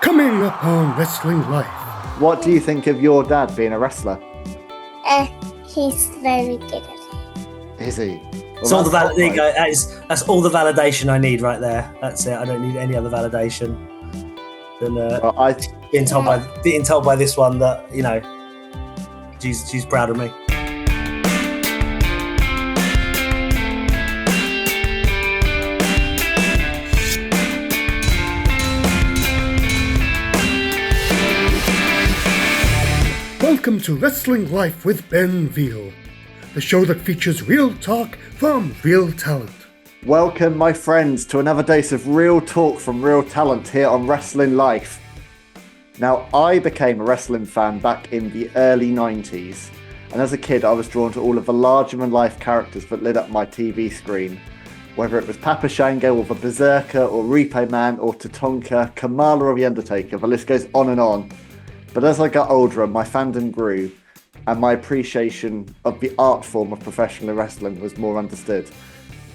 Coming up on Wrestling Life. What do you think of your dad being a wrestler? He's very good at it. Is he? It's all there you go. That's all the validation I need right there. That's it. I don't need any other validation than being told by this one that she's proud of me. Welcome to Wrestling Life with Ben Veal, the show that features real talk from real talent. Welcome, my friends, to another dose of real talk from real talent here on Wrestling Life. Now, I became a wrestling fan back in the early 90s, and as a kid I was drawn to all of the larger-than-life characters that lit up my TV screen. Whether it was Papa Shango or the Berserker or Repo Man or Tatanka, Kamala or The Undertaker, the list goes on and on. But as I got older, my fandom grew, and my appreciation of the art form of professional wrestling was more understood.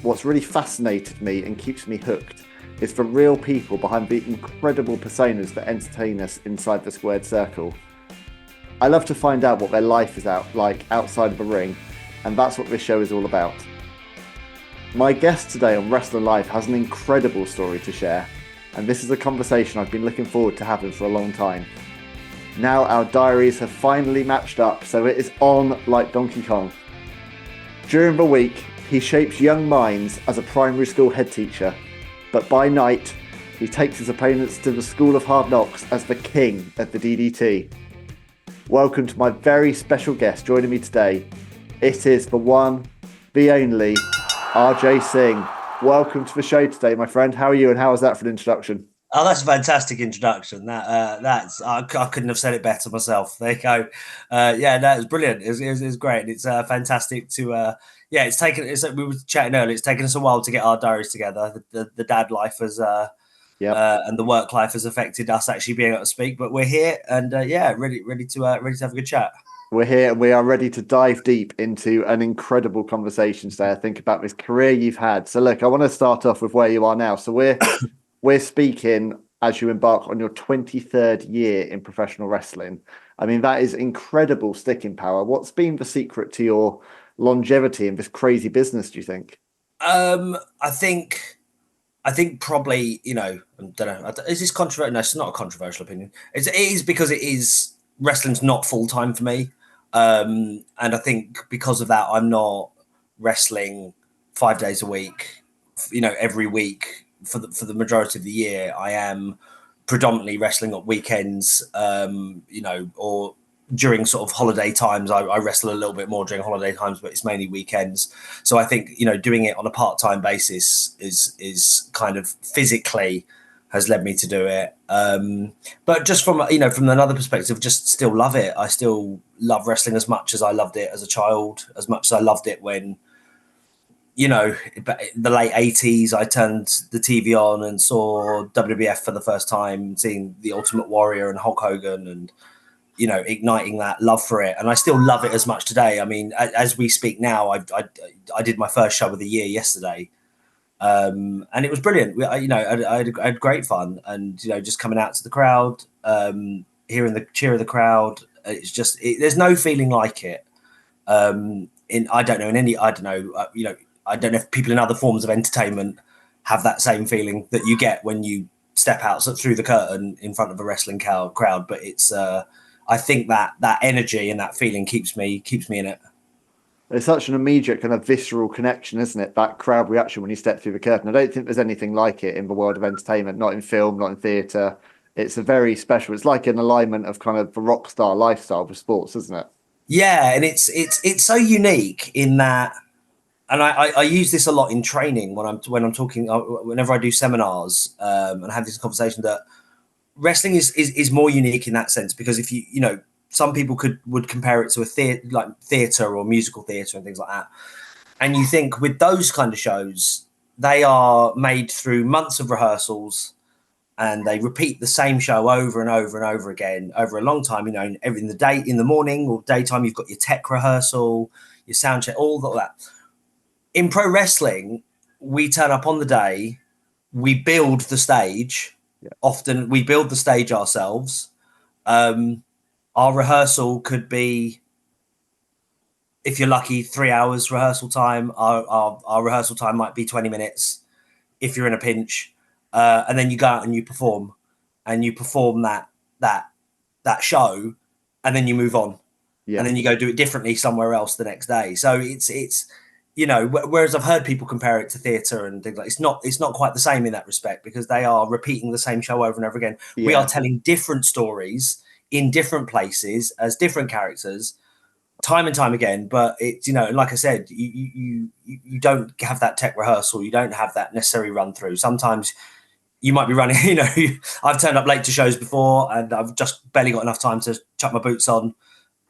What's really fascinated me and keeps me hooked is the real people behind the incredible personas that entertain us inside the squared circle. I love to find out what their life is like outside of the ring, and that's what this show is all about. My guest today on Wrestling Life has an incredible story to share, and this is a conversation I've been looking forward to having for a long time. Now our diaries have finally matched up, so it is on like Donkey Kong. During the week, he shapes young minds as a primary school head teacher, but by night, he takes his opponents to the School of Hard Knocks as the king of the DDT. Welcome to my very special guest joining me today. It is the one, the only, RJ Singh. Welcome to the show today, my friend. How are you, and how was that for an introduction? Oh, that's a fantastic introduction. I couldn't have said it better myself. There you go. That was brilliant. It was great. It's fantastic to. We were chatting earlier. It's taken us a while to get our diaries together. The dad life has, and the work life has affected us actually being able to speak. But we're here, and ready to have a good chat. We're here, and we are ready to dive deep into an incredible conversation today. I think about this career you've had. So look, I want to start off with where you are now. So we're speaking as you embark on your 23rd year in professional wrestling. I mean, that is incredible sticking power. What's been the secret to your longevity in this crazy business, do you think? I think probably, I don't know. Is this controversial? No, it's not a controversial opinion. It is because it is, wrestling's not full time for me. And I think because of that, I'm not wrestling 5 days a week, every week. For the majority of the year, I am predominantly wrestling at weekends, or during sort of holiday times. I wrestle a little bit more during holiday times, but it's mainly weekends. So I think, doing it on a part-time basis is kind of physically has led me to do it. But just from another perspective, just still love it. I still love wrestling as much as I loved it as a child, as much as I loved it when, the late 80s, I turned the TV on and saw WWF for the first time, seeing the Ultimate Warrior and Hulk Hogan and, igniting that love for it. And I still love it as much today. I mean, as we speak now, I did my first show of the year yesterday. And it was brilliant. I had great fun, and, just coming out to the crowd, hearing the cheer of the crowd. It's just, there's no feeling like it. I don't know if people in other forms of entertainment have that same feeling that you get when you step out through the curtain in front of a wrestling crowd. But it's, I think that energy and that feeling keeps me in it. It's such an immediate kind of visceral connection, isn't it? That crowd reaction when you step through the curtain. I don't think there's anything like it in the world of entertainment, not in film, not in theatre. It's a very special, it's like an alignment of kind of the rock star lifestyle for sports, isn't it? Yeah. And it's so unique in that. And I use this a lot in training when I'm talking, whenever I do seminars, and have this conversation, that wrestling is more unique in that sense, because if some people would compare it to a theatre or musical theatre and things like that. And you think with those kind of shows, they are made through months of rehearsals, and they repeat the same show over and over and over again over a long time. In the morning or daytime, you've got your tech rehearsal, your sound check, all that. In pro wrestling, we turn up on the day, we build the stage, Often we build the stage ourselves. Our rehearsal could be, if you're lucky, 3 hours rehearsal time. Our rehearsal time might be 20 minutes if you're in a pinch. And then you go out and you perform that show, and then you move on. And then you go do it differently somewhere else the next day. So it's whereas I've heard people compare it to theatre and things like, it's not quite the same in that respect, because they are repeating the same show over and over again. We are telling different stories in different places as different characters time and time again. But it's, like I said, you don't have that tech rehearsal. You don't have that necessary run through. Sometimes you might be running, I've turned up late to shows before and I've just barely got enough time to chuck my boots on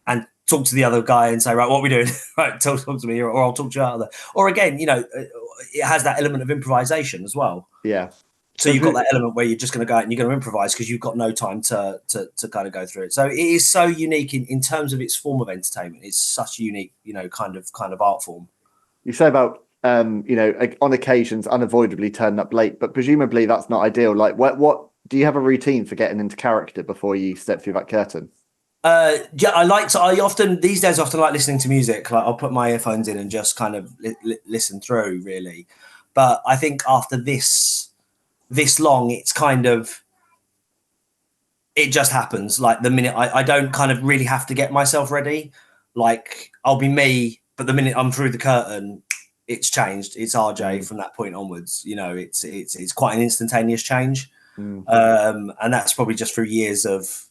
and talk to the other guy and say, right, what are we doing? Right, talk to me, or I'll talk to you out of there. Or again, it has that element of improvisation as well. Yeah. So you've got that element where you're just going to go out and you're going to improvise because you've got no time to kind of go through it. So it is so unique in terms of its form of entertainment. It's such a unique, kind of art form. You say about, on occasions unavoidably turning up late, but presumably that's not ideal. Like, what do you have a routine for getting into character before you step through that curtain? I often these days like listening to music. Like, I'll put my earphones in and just kind of listen through, really. But I think after this long, it's kind of, it just happens. Like, the minute I don't kind of really have to get myself ready. Like, I'll be me, but the minute I'm through the curtain, it's changed. It's RJ from that point onwards. It's quite an instantaneous change. And that's probably just through years of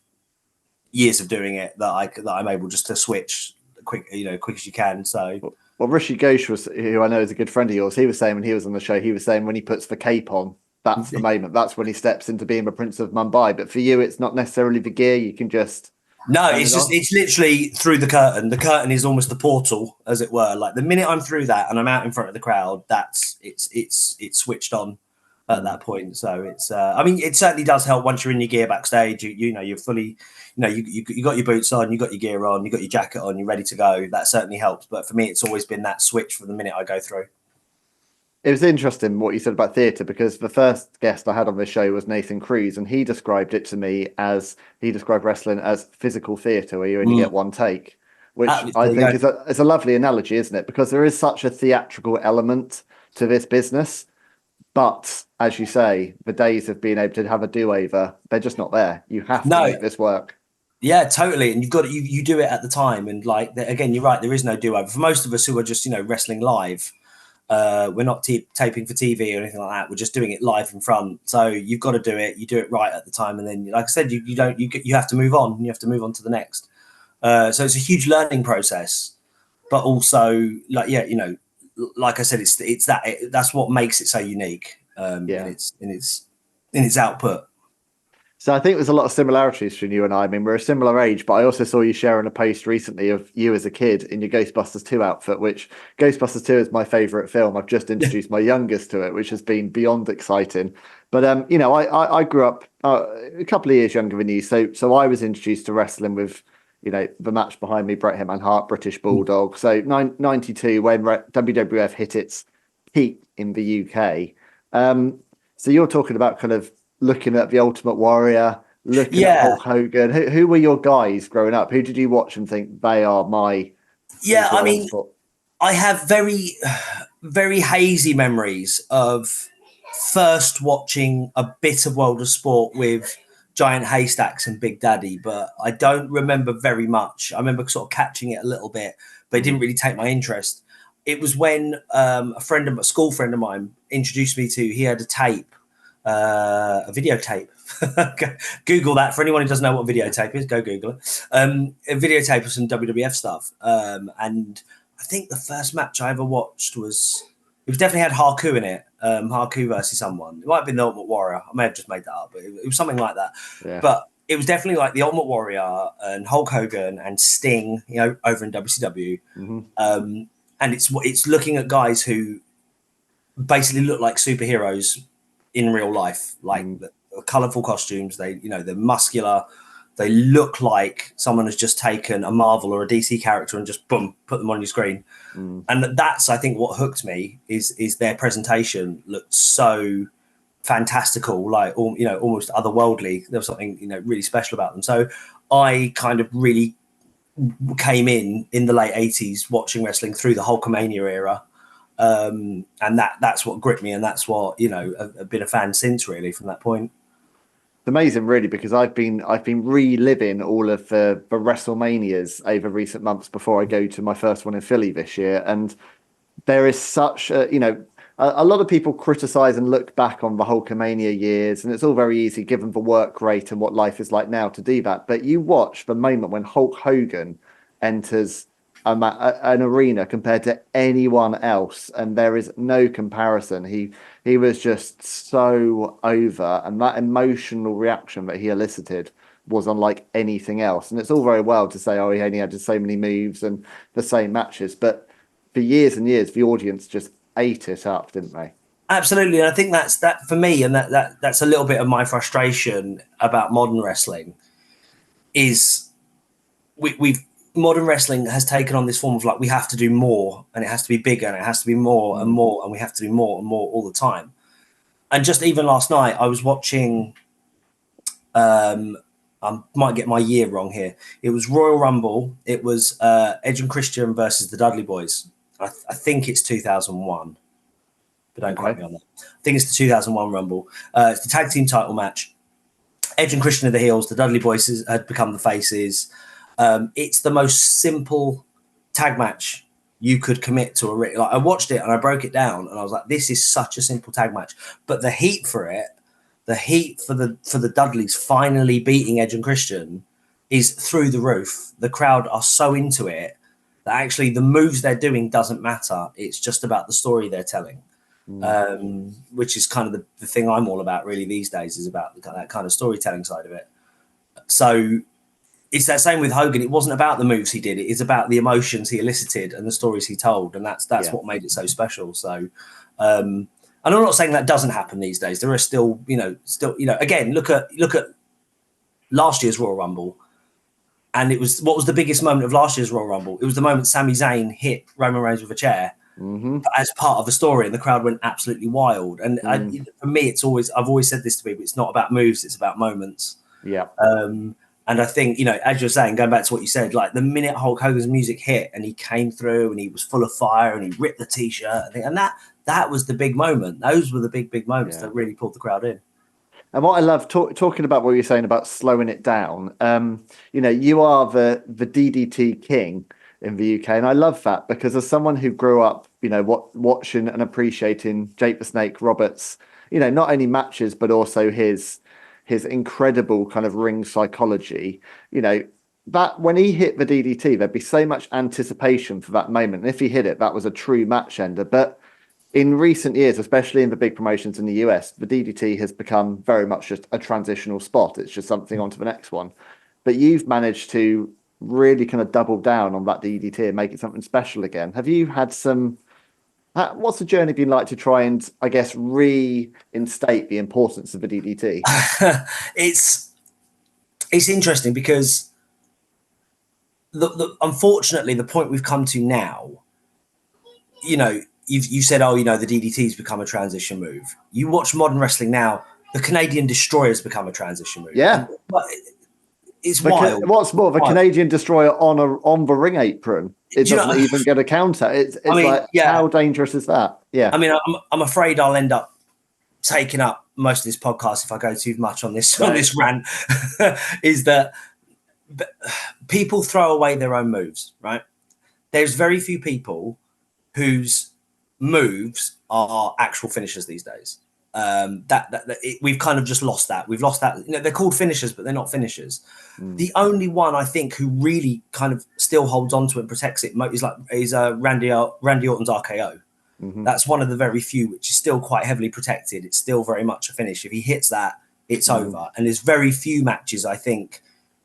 doing it that I'm able just to switch quick as you can. So well, Rishi Ghosh, who I know is a good friend of yours, he was saying when he was on the show, he was saying when he puts the cape on, that's the moment. That's when he steps into being the Prince of Mumbai. But for you, it's not necessarily the gear. You can just it's literally through the curtain. The curtain is almost the portal, as it were. Like, the minute I'm through that and I'm out in front of the crowd, it's switched on at that point. So it's it certainly does help once you're in your gear backstage. You're fully, you got your boots on, you got your gear on, you got your jacket on, you're ready to go. That certainly helps. But for me, it's always been that switch from the minute I go through. It was interesting what you said about theatre, because the first guest I had on this show was Nathan Cruz, and he described it to me as, he described wrestling as physical theatre, where you only get one take, which I think is a lovely analogy, isn't it? Because there is such a theatrical element to this business. But as you say, the days of being able to have a do-over, they're just not there. You have to make this work. Yeah, totally. And you've got you do it at the time. And like, again, you're right, there is no do-over. For most of us who are just, wrestling live, we're not taping for TV or anything like that. We're just doing it live in front. So you've got to do it. You do it right at the time. And then, like I said, you have to move on. You have to move on to the next. So it's a huge learning process, but also like I said, that's what makes it so unique. In its output. So I think there's a lot of similarities between you and I. I mean, we're a similar age, but I also saw you sharing a post recently of you as a kid in your Ghostbusters 2 outfit, which Ghostbusters 2 is my favourite film. I've just introduced my youngest to it, which has been beyond exciting. But, I grew up a couple of years younger than you. So I was introduced to wrestling with, the match behind me, Bret Hitman Hart, British Bulldog. So 92, when WWF hit its peak in the UK. So you're talking about kind of looking at the Ultimate Warrior, looking at Hulk Hogan. Who were your guys growing up? Who did you watch and think they are my? Yeah, I mean, I have very, very hazy memories of first watching a bit of World of Sport with Giant Haystacks and Big Daddy, but I don't remember very much. I remember sort of catching it a little bit, but it didn't really take my interest. It was when a school friend of mine introduced me to, he had a tape, a videotape. Google that for anyone who doesn't know what videotape is. Go Google it. A videotape of some WWF stuff. And I think the first match I ever watched it definitely had Haku in it. Haku versus someone. It might have been the Ultimate Warrior. I may have just made that up, but it was something like that. Yeah. But it was definitely like the Ultimate Warrior and Hulk Hogan and Sting, over in WCW. Mm-hmm. And it's looking at guys who basically look like superheroes in real life, like colourful costumes. They're muscular. They look like someone has just taken a Marvel or a DC character and just boom, put them on your screen. And that's, I think, what hooked me is their presentation looked so fantastical, like, almost otherworldly. There was something, really special about them. So I kind of really came in the late 80s watching wrestling through the Hulkamania era. And that's what gripped me, and that's what, I've been a fan since, really, from that point. It's amazing, really, because I've been reliving all of the WrestleManias over recent months before I go to my first one in Philly this year, and there is such a lot of people criticize and look back on the Hulkamania years, and it's all very easy given the work rate and what life is like now to do that. But you watch the moment when Hulk Hogan enters an arena compared to anyone else, and there is no comparison. He was just so over, and that emotional reaction that he elicited was unlike anything else. And it's all very well to say, oh, he only had just so many moves and the same matches, but for years and years, the audience just ate it up, didn't they? Absolutely. And I think that's that for me, and that's a little bit of my frustration about modern wrestling is we've modern wrestling has taken on this form of, like, we have to do more, and it has to be bigger, and it has to be more and more, and we have to do more and more all the time. And just even last night, I was watching, I might get my year wrong here. It was Royal Rumble. It was Edge and Christian versus the Dudley Boys. I think it's 2001, but don't quote me on that. I think it's the 2001 Rumble. It's the tag team title match. Edge and Christian are the heels. The Dudley Boys had become the faces. It's the most simple tag match you could commit to a ring. Like, I watched it and I broke it down, and I was like, this is such a simple tag match. But the heat for it, the heat for the Dudleys finally beating Edge and Christian is through the roof. The crowd are so into it that actually the moves they're doing doesn't matter. It's just about the story they're telling, which is kind of the thing I'm all about really these days, is about that kind of storytelling side of it. So it's that same with Hogan. It wasn't about the moves he did. It is about the emotions he elicited and the stories he told. And that's what made it so special. So, and I'm not saying that doesn't happen these days. There are still, again, look at last year's Royal Rumble. And what was the biggest moment of last year's Royal Rumble? It was the moment Sami Zayn hit Roman Reigns with a chair as part of the story, and the crowd went absolutely wild. And for me, I've always said this to people, it's not about moves, it's about moments. Yeah. And I think, as you're saying, going back to what you said, like the minute Hulk Hogan's music hit and he came through and he was full of fire and he ripped the t-shirt, and that was the big moment. Those were the big moments that really pulled the crowd in. And what I love talking about what you're saying about slowing it down, you are the DDT king in the UK, and I love that because as someone who grew up, watching and appreciating Jake the Snake Roberts, not only matches but also his incredible kind of ring psychology, that when he hit the DDT, there'd be so much anticipation for that moment. And if he hit it, that was a true match ender. But in recent years, especially in the big promotions in the US, the DDT has become very much just a transitional spot. It's just something onto the next one. But you've managed to really kind of double down on that DDT and make it something special again. Have you had what's the journey been like to try and, I guess, reinstate the importance of the DDT? It's interesting because unfortunately, the point we've come to now, you said, the DDT's become a transition move. You watch modern wrestling now, the Canadian Destroyer's become a transition move. Yeah. But it's wild. What's more, the Canadian Destroyer on the ring apron, it doesn't even get a counter. It's how dangerous is that? Yeah. I mean, I'm afraid I'll end up taking up most of this podcast if I go too much on this rant, is that people throw away their own moves, right? There's very few people whose moves are actual finishers these days. We've kind of just lost that. We've lost that. They're called finishers, but they're not finishers. The only one I think who really kind of still holds on to it and protects it is Randy Orton's RKO. That's one of the very few which is still quite heavily protected. It's still very much a finish. If he hits that, it's over. And there's very few matches, I think,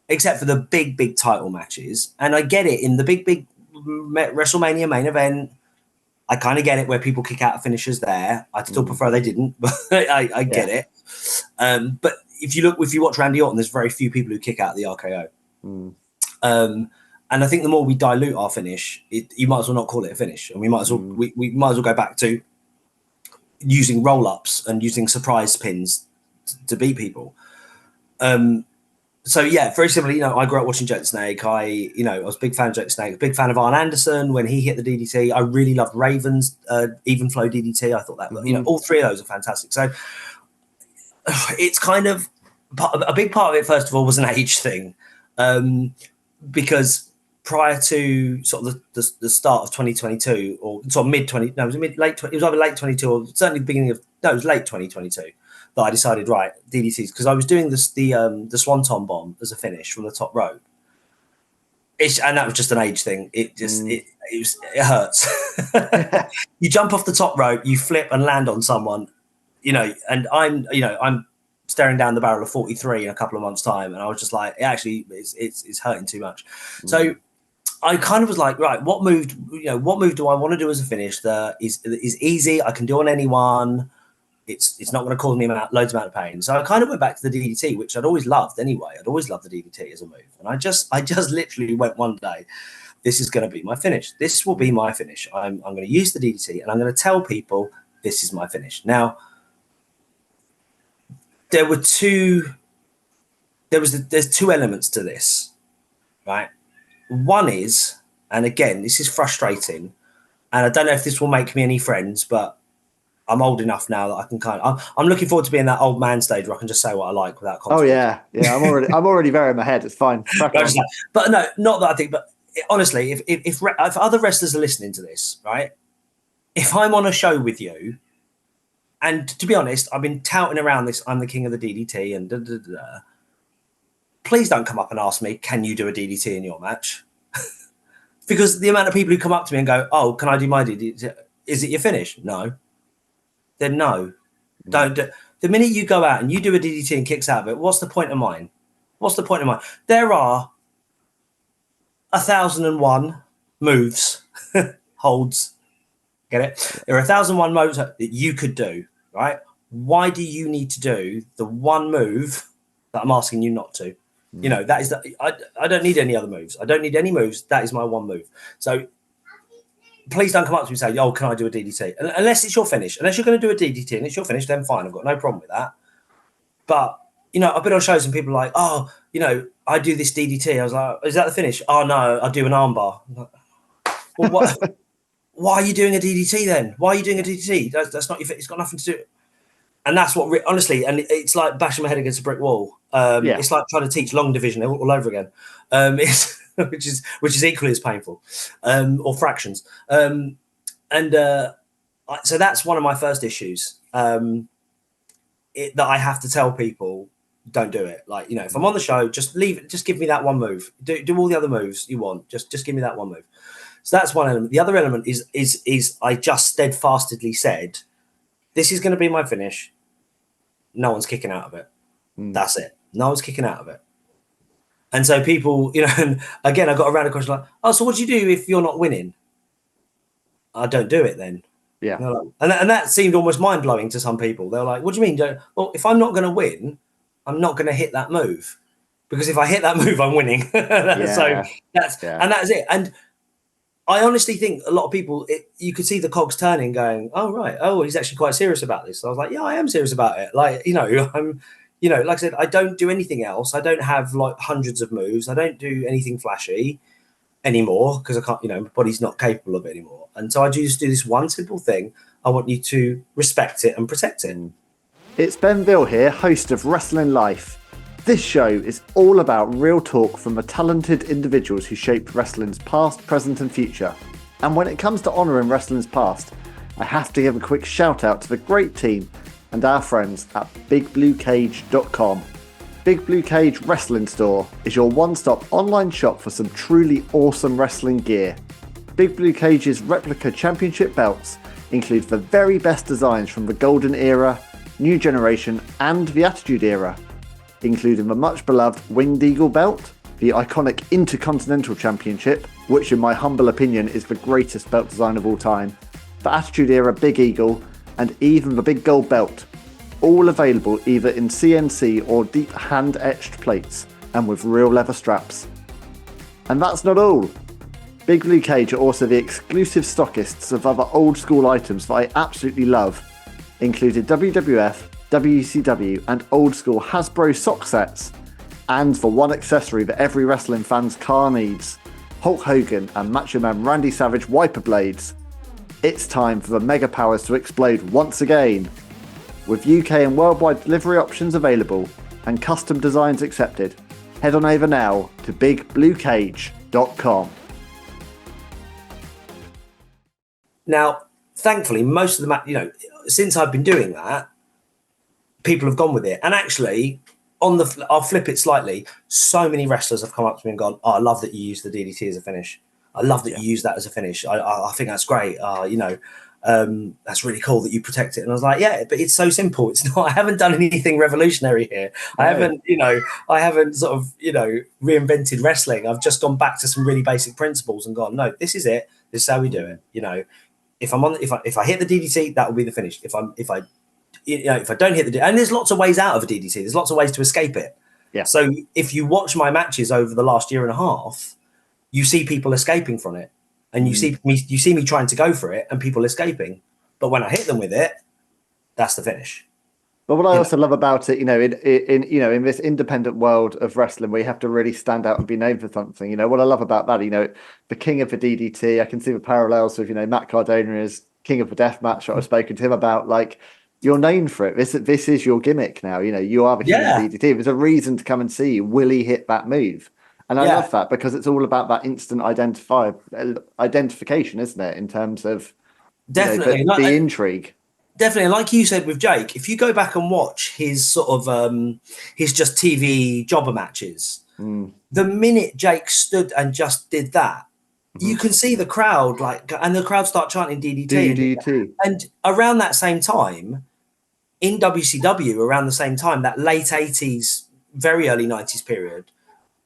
except for the big title matches. And I get it in the big WrestleMania main event. I kind of get it where people kick out of finishers there. I'd still prefer they didn't, but I get it. But if you watch Randy Orton, there's very few people who kick out the RKO. And I think the more we dilute our finish, you might as well not call it a finish, and we might as well we might as well go back to using roll-ups and using surprise pins to beat people. So yeah, very similar. I grew up watching Jake the Snake. I was a big fan of Jake the Snake, a big fan of Arn Anderson when he hit the DDT. I really loved Raven's even flow DDT. I thought that, all three of those are fantastic. So it's kind of a big part of it. First of all, was an age thing, because prior to sort of the start of 2022 or sort of it was either late 22 or certainly the beginning of, no, it was late 2022 that I decided, right, DDTs, because I was doing the Swanton Bomb as a finish from the top rope. And that was just an age thing. It just, it hurts. You jump off the top rope, you flip and land on someone, and I'm staring down the barrel of 43 in a couple of months' time. And I was just like, it's hurting too much. So I kind of was like, right, what move do I want to do as a finish that is easy? I can do on anyone. It's not going to cause me loads amount of pain. So I kind of went back to the DDT, which I'd always loved anyway. I'd always loved the DDT as a move. And I just literally went one day, this is going to be my finish. This will be my finish. I'm going to use the DDT and I'm going to tell people this is my finish. Now, there's two elements to this, right? One is, and again, this is frustrating, and I don't know if this will make me any friends, but I'm old enough now that I can I'm looking forward to being that old man stage where I can just say what I like without consequence. Oh yeah. I'm already there in my head. It's fine. But no, not that I think. But honestly, if other wrestlers are listening to this, right? If I'm on a show with you, and to be honest, I've been touting around this, I'm the king of the DDT, and please don't come up and ask me, can you do a DDT in your match? Because the amount of people who come up to me and go, oh, can I do my DDT? Is it your finish? No. Then no. Don't do. The minute you go out and you do a DDT and kicks out of it, what's the point of mine? What's the point of mine? There are 1,001 moves, holds. Get it? There are 1,001 moves that you could do, right? Why do you need to do the one move that I'm asking you not to? That is I don't need any other moves. I don't need any moves. That is my one move. So please don't come up to me and say, oh, can I do a DDT? Unless it's your finish. Unless you're going to do a DDT and it's your finish, then fine. I've got no problem with that. But, I've been on shows and people are like, oh, I do this DDT. I was like, is that the finish? Oh, no, I do an armbar. Like, well, what? Why are you doing a DDT then? Why are you doing a DDT? That's not your fit. It's got nothing to do. And that's what, honestly, and it's like bashing my head against a brick wall. It's like trying to teach long division all over again. Which is equally as painful, or fractions. So that's one of my first issues, that I have to tell people, don't do it. Like, if I'm on the show, just leave it. Just give me that one move. Do all the other moves you want. Just give me that one move. So that's one element. The other element is I just steadfastly said, this is going to be my finish. No one's kicking out of it. That's it. No one's kicking out of it. And so people, and again, I got around a question like, oh, so what do you do if you're not winning? I don't do it then. Yeah. And that seemed almost mind-blowing to some people. They're like, what do you mean? Well, if I'm not going to win, I'm not going to hit that move. Because if I hit that move, I'm winning. So that's it. And I honestly think a lot of people, you could see the cogs turning going, oh, right. Oh, he's actually quite serious about this. So I was like, yeah, I am serious about it. Like, I'm... like I said, I don't do anything else. I don't have like hundreds of moves. I don't do anything flashy anymore because I can't, my body's not capable of it anymore. And so I just do this one simple thing. I want you to respect it and protect it. It's Ben Veal here, host of Wrestling Life. This show is all about real talk from the talented individuals who shaped wrestling's past, present and future. And when it comes to honouring wrestling's past, I have to give a quick shout out to the great team and our friends at bigbluecage.com. Big Blue Cage Wrestling Store is your one-stop online shop for some truly awesome wrestling gear. Big Blue Cage's replica championship belts include the very best designs from the Golden Era, New Generation and the Attitude Era, including the much beloved Winged Eagle belt, the iconic Intercontinental Championship, which in my humble opinion is the greatest belt design of all time, the Attitude Era Big Eagle, and even the big gold belt, all available either in CNC or deep hand-etched plates and with real leather straps. And that's not all. Big Blue Cage are also the exclusive stockists of other old school items that I absolutely love, included WWF, WCW, and old school Hasbro sock sets. And the one accessory that every wrestling fan's car needs, Hulk Hogan and Macho Man Randy Savage wiper blades. It's time for the Mega Powers to explode once again. With UK and worldwide delivery options available and custom designs accepted, head on over now to bigbluecage.com. Now, thankfully, most of the since I've been doing that, people have gone with it. And actually, I'll flip it slightly. So many wrestlers have come up to me and gone, "Oh, I love that you use the DDT as a finish. I love that you use that as a finish. I think that's great. That's really cool that you protect it." And I was like, "Yeah, but it's so simple. It's not. I haven't done anything revolutionary here. I haven't sort of reinvented wrestling. I've just gone back to some really basic principles and gone, no, this is it. This is how we do it. If I hit the DDT, that will be the finish. If I don't hit the DDT, and there's lots of ways out of a DDT. There's lots of ways to escape it. Yeah. So if you watch my matches over the last year and a half, you see people escaping from it, and you see me trying to go for it, and people escaping. But when I hit them with it, that's the finish. But what I also love about it, in this independent world of wrestling, where you have to really stand out and be known for something. What I love about that, the king of the DDT, I can see the parallels with, Matt Cardona is king of the deathmatch. I've spoken to him about, like, you're known for it. This is your gimmick now. You are the king of the DDT. There's a reason to come and see you. Will he hit that move? And I love that, because it's all about that instant identification, isn't it? In terms of definitely the intrigue. Definitely, and like you said with Jake, if you go back and watch his sort of his just TV jobber matches, the minute Jake stood and just did that, you can see the crowd and the crowd start chanting DDT. And around that same time, in WCW, around the same time, that late 80s, very early 90s period,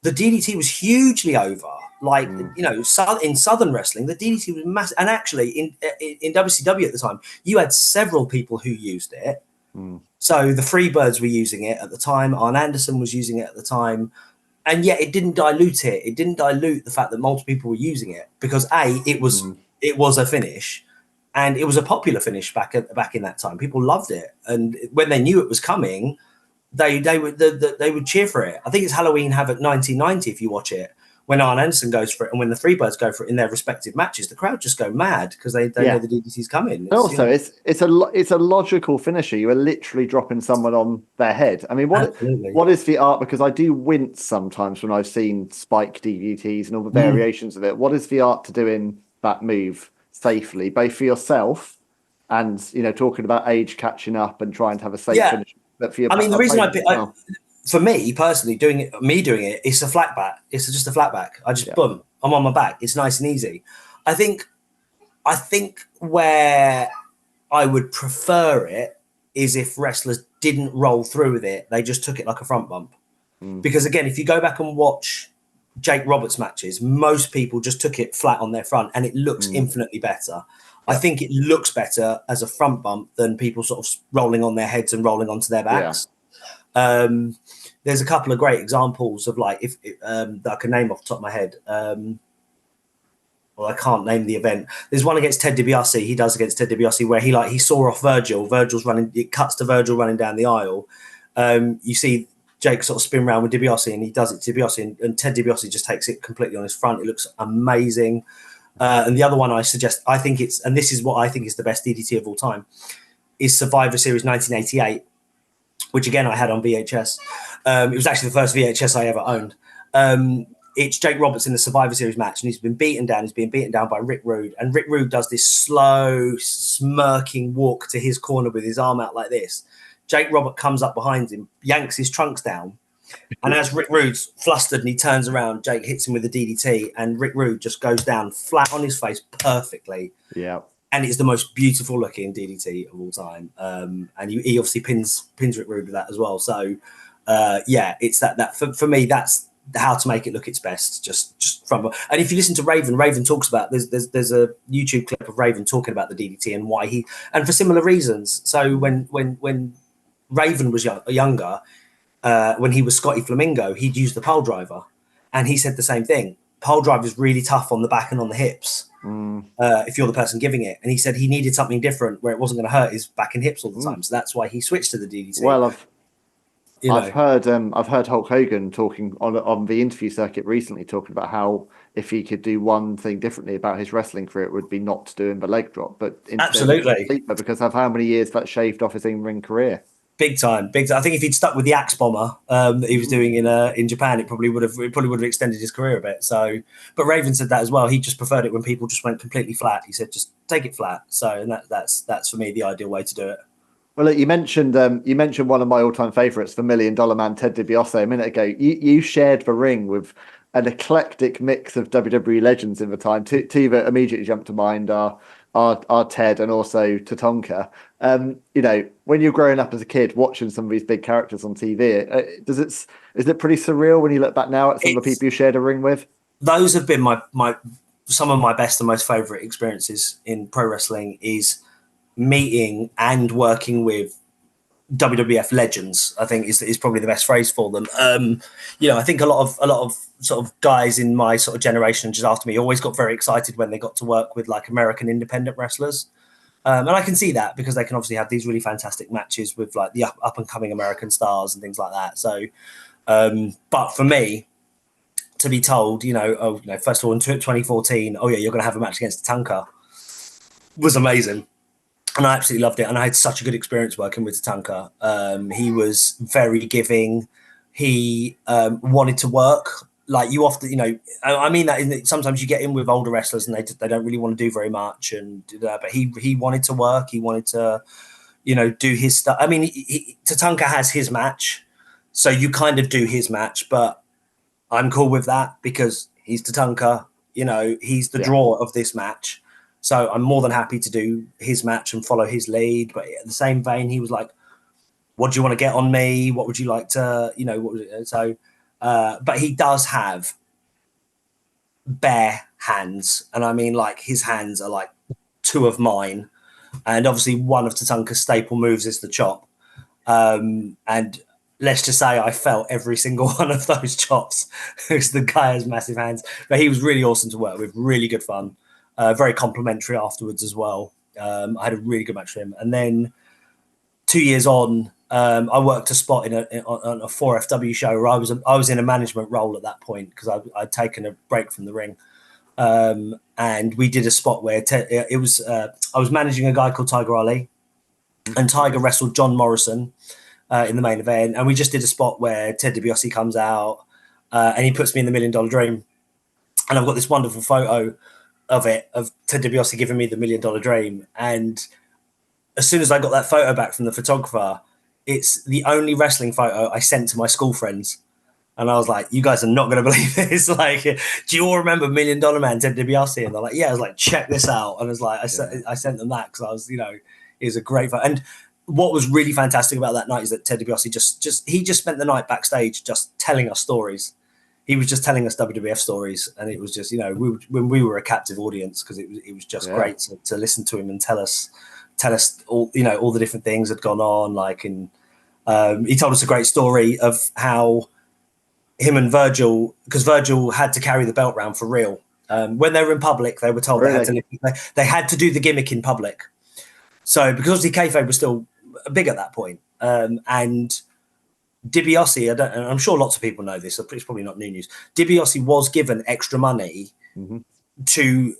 the DDT was hugely over. In Southern wrestling, the DDT was massive. And actually, in WCW at the time, you had several people who used it. So the Freebirds were using it at the time. Arn Anderson was using it at the time. And yet it didn't dilute it. It didn't dilute the fact that multiple people were using it, because it was a finish, and it was a popular finish back in that time. People loved it, and when they knew it was coming, they would cheer for it. I think it's Halloween Havoc 1990. If you watch it, when Arn Anderson goes for it and when the Freebirds go for it in their respective matches, the crowd just go mad because they know the DDT's coming. It's a logical finisher. You are literally dropping someone on their head. I mean, what is the art? Because I do wince sometimes when I've seen spike DDTs and all the variations of it. What is the art to doing that move safely, both for yourself and talking about age catching up and trying to have a safe finish? But for your the reason for me personally, doing it, it's a flat back. It's just a flat back. I just boom, I'm on my back. It's nice and easy. I think where I would prefer it is if wrestlers didn't roll through with it. They just took it like a front bump. Because again, if you go back and watch Jake Roberts matches, most people just took it flat on their front, and it looks infinitely better. I think it looks better as a front bump than people sort of rolling on their heads and rolling onto their backs. There's a couple of great examples of that I can name off the top of my head. I can't name the event. There's one against Ted Dibiase. He does against Ted Dibiase where he saw off Virgil. Virgil's running. It cuts to Virgil running down the aisle. You see Jake sort of spin around with Dibiase, and he does it to Dibiase, and Ted Dibiase just takes it completely on his front. It looks amazing. And the other one I suggest, this is what I think is the best DDT of all time, is Survivor Series 1988, which again I had on VHS. It was actually the first VHS I ever owned. It's Jake Roberts in the Survivor Series match, and he's been beaten down. He's being beaten down by Rick Rude, and Rick Rude does this slow, smirking walk to his corner with his arm out like this. Jake Robert comes up behind him, yanks his trunks down, and as Rick Rude's flustered and he turns around, Jake hits him with a DDT, and Rick Rude just goes down flat on his face perfectly. Yeah. And it's the most beautiful looking DDT of all time. And he obviously pins Rick Rude with that as well. So it's that for me, that's how to make it look its best. Just from, and if you listen to Raven talks about, there's a YouTube clip of Raven talking about the DDT and why and for similar reasons. So when Raven was younger, when he was Scotty Flamingo, he'd use the pole driver, and he said the same thing. pole drive is really tough on the back and on the hips. If you're the person giving it. And he said he needed something different where it wasn't going to hurt his back and hips all the time. So that's why he switched to the DDT. Well, I've heard Hulk Hogan talking on the interview circuit recently, talking about how if he could do one thing differently about his wrestling career, it would be not doing the leg drop, but absolutely, because of how many years that shaved off his in-ring career. Big time. I think if he'd stuck with the axe bomber that he was doing in Japan, it probably would have extended his career a bit. So, but Raven said that as well. He just preferred it when people just went completely flat. He said, just take it flat. So, and that's for me the ideal way to do it. Well, look, you mentioned one of my all-time favourites, the $1 Million Man, Ted DiBiase, a minute ago. You shared the ring with an eclectic mix of WWE legends in the time. Two that immediately jump to mind are Ted and also Tatanka. When you're growing up as a kid watching some of these big characters on TV, is it pretty surreal when you look back now at some of the people you shared a ring with? Those have been some of my best and most favourite experiences in pro wrestling, is meeting and working with WWF legends. I think is probably the best phrase for them. I think a lot of sort of guys in my sort of generation just after me always got very excited when they got to work with like American independent wrestlers. And I can see that because they can obviously have these really fantastic matches with like the up and coming American stars and things like that. So, but for me to be told, first of all in 2014, you're going to have a match against Tatanka, was amazing. And I absolutely loved it. And I had such a good experience working with Tatanka. He was very giving. He wanted to work. Like you often, I mean that sometimes you get in with older wrestlers and they don't really want to do very much. But he wanted to work. He wanted to, do his stuff. I mean, Tatanka has his match. So you kind of do his match. But I'm cool with that because he's Tatanka. He's the draw of this match. So I'm more than happy to do his match and follow his lead. But in the same vein, he was like, what do you want to get on me? What would you like to, but he does have bare hands. And I mean, like his hands are like two of mine. And obviously one of Tatanka's staple moves is the chop. And let's just say I felt every single one of those chops because the guy has massive hands. But he was really awesome to work with, really good fun. Very complimentary afterwards as well. I had a really good match with him. And then 2 years on, I worked a spot on a 4FW show where I was in a management role at that point because I'd taken a break from the ring. And we did a spot where I was managing a guy called Tiger Ali, and Tiger wrestled John Morrison in the main event. And we just did a spot where Ted DiBiase comes out and he puts me in the $1 Million Dream. And I've got this wonderful photo of Ted DiBiase giving me the $1 Million Dream. And as soon as I got that photo back from the photographer, it's the only wrestling photo I sent to my school friends. And I was like, you guys are not going to believe this. Like, do you all remember $1 Million Man, Ted DiBiase? And they're like, yeah. I was like, check this out. And I was like, I sent them that because I was, it was a great photo. And what was really fantastic about that night is that Ted DiBiase just spent the night backstage just telling us stories. He was just telling us WWF stories, and it was just, when we were a captive audience because it was just great to listen to him and tell us all, all the different things had gone on. Like, and he told us a great story of how him and Virgil, because Virgil had to carry the belt round for real. When they were in public, they were told they had to do the gimmick in public. So because the kayfabe was still big at that point, and DiBiase, and I'm sure lots of people know this, so it's probably not new news. DiBiase was given extra money to,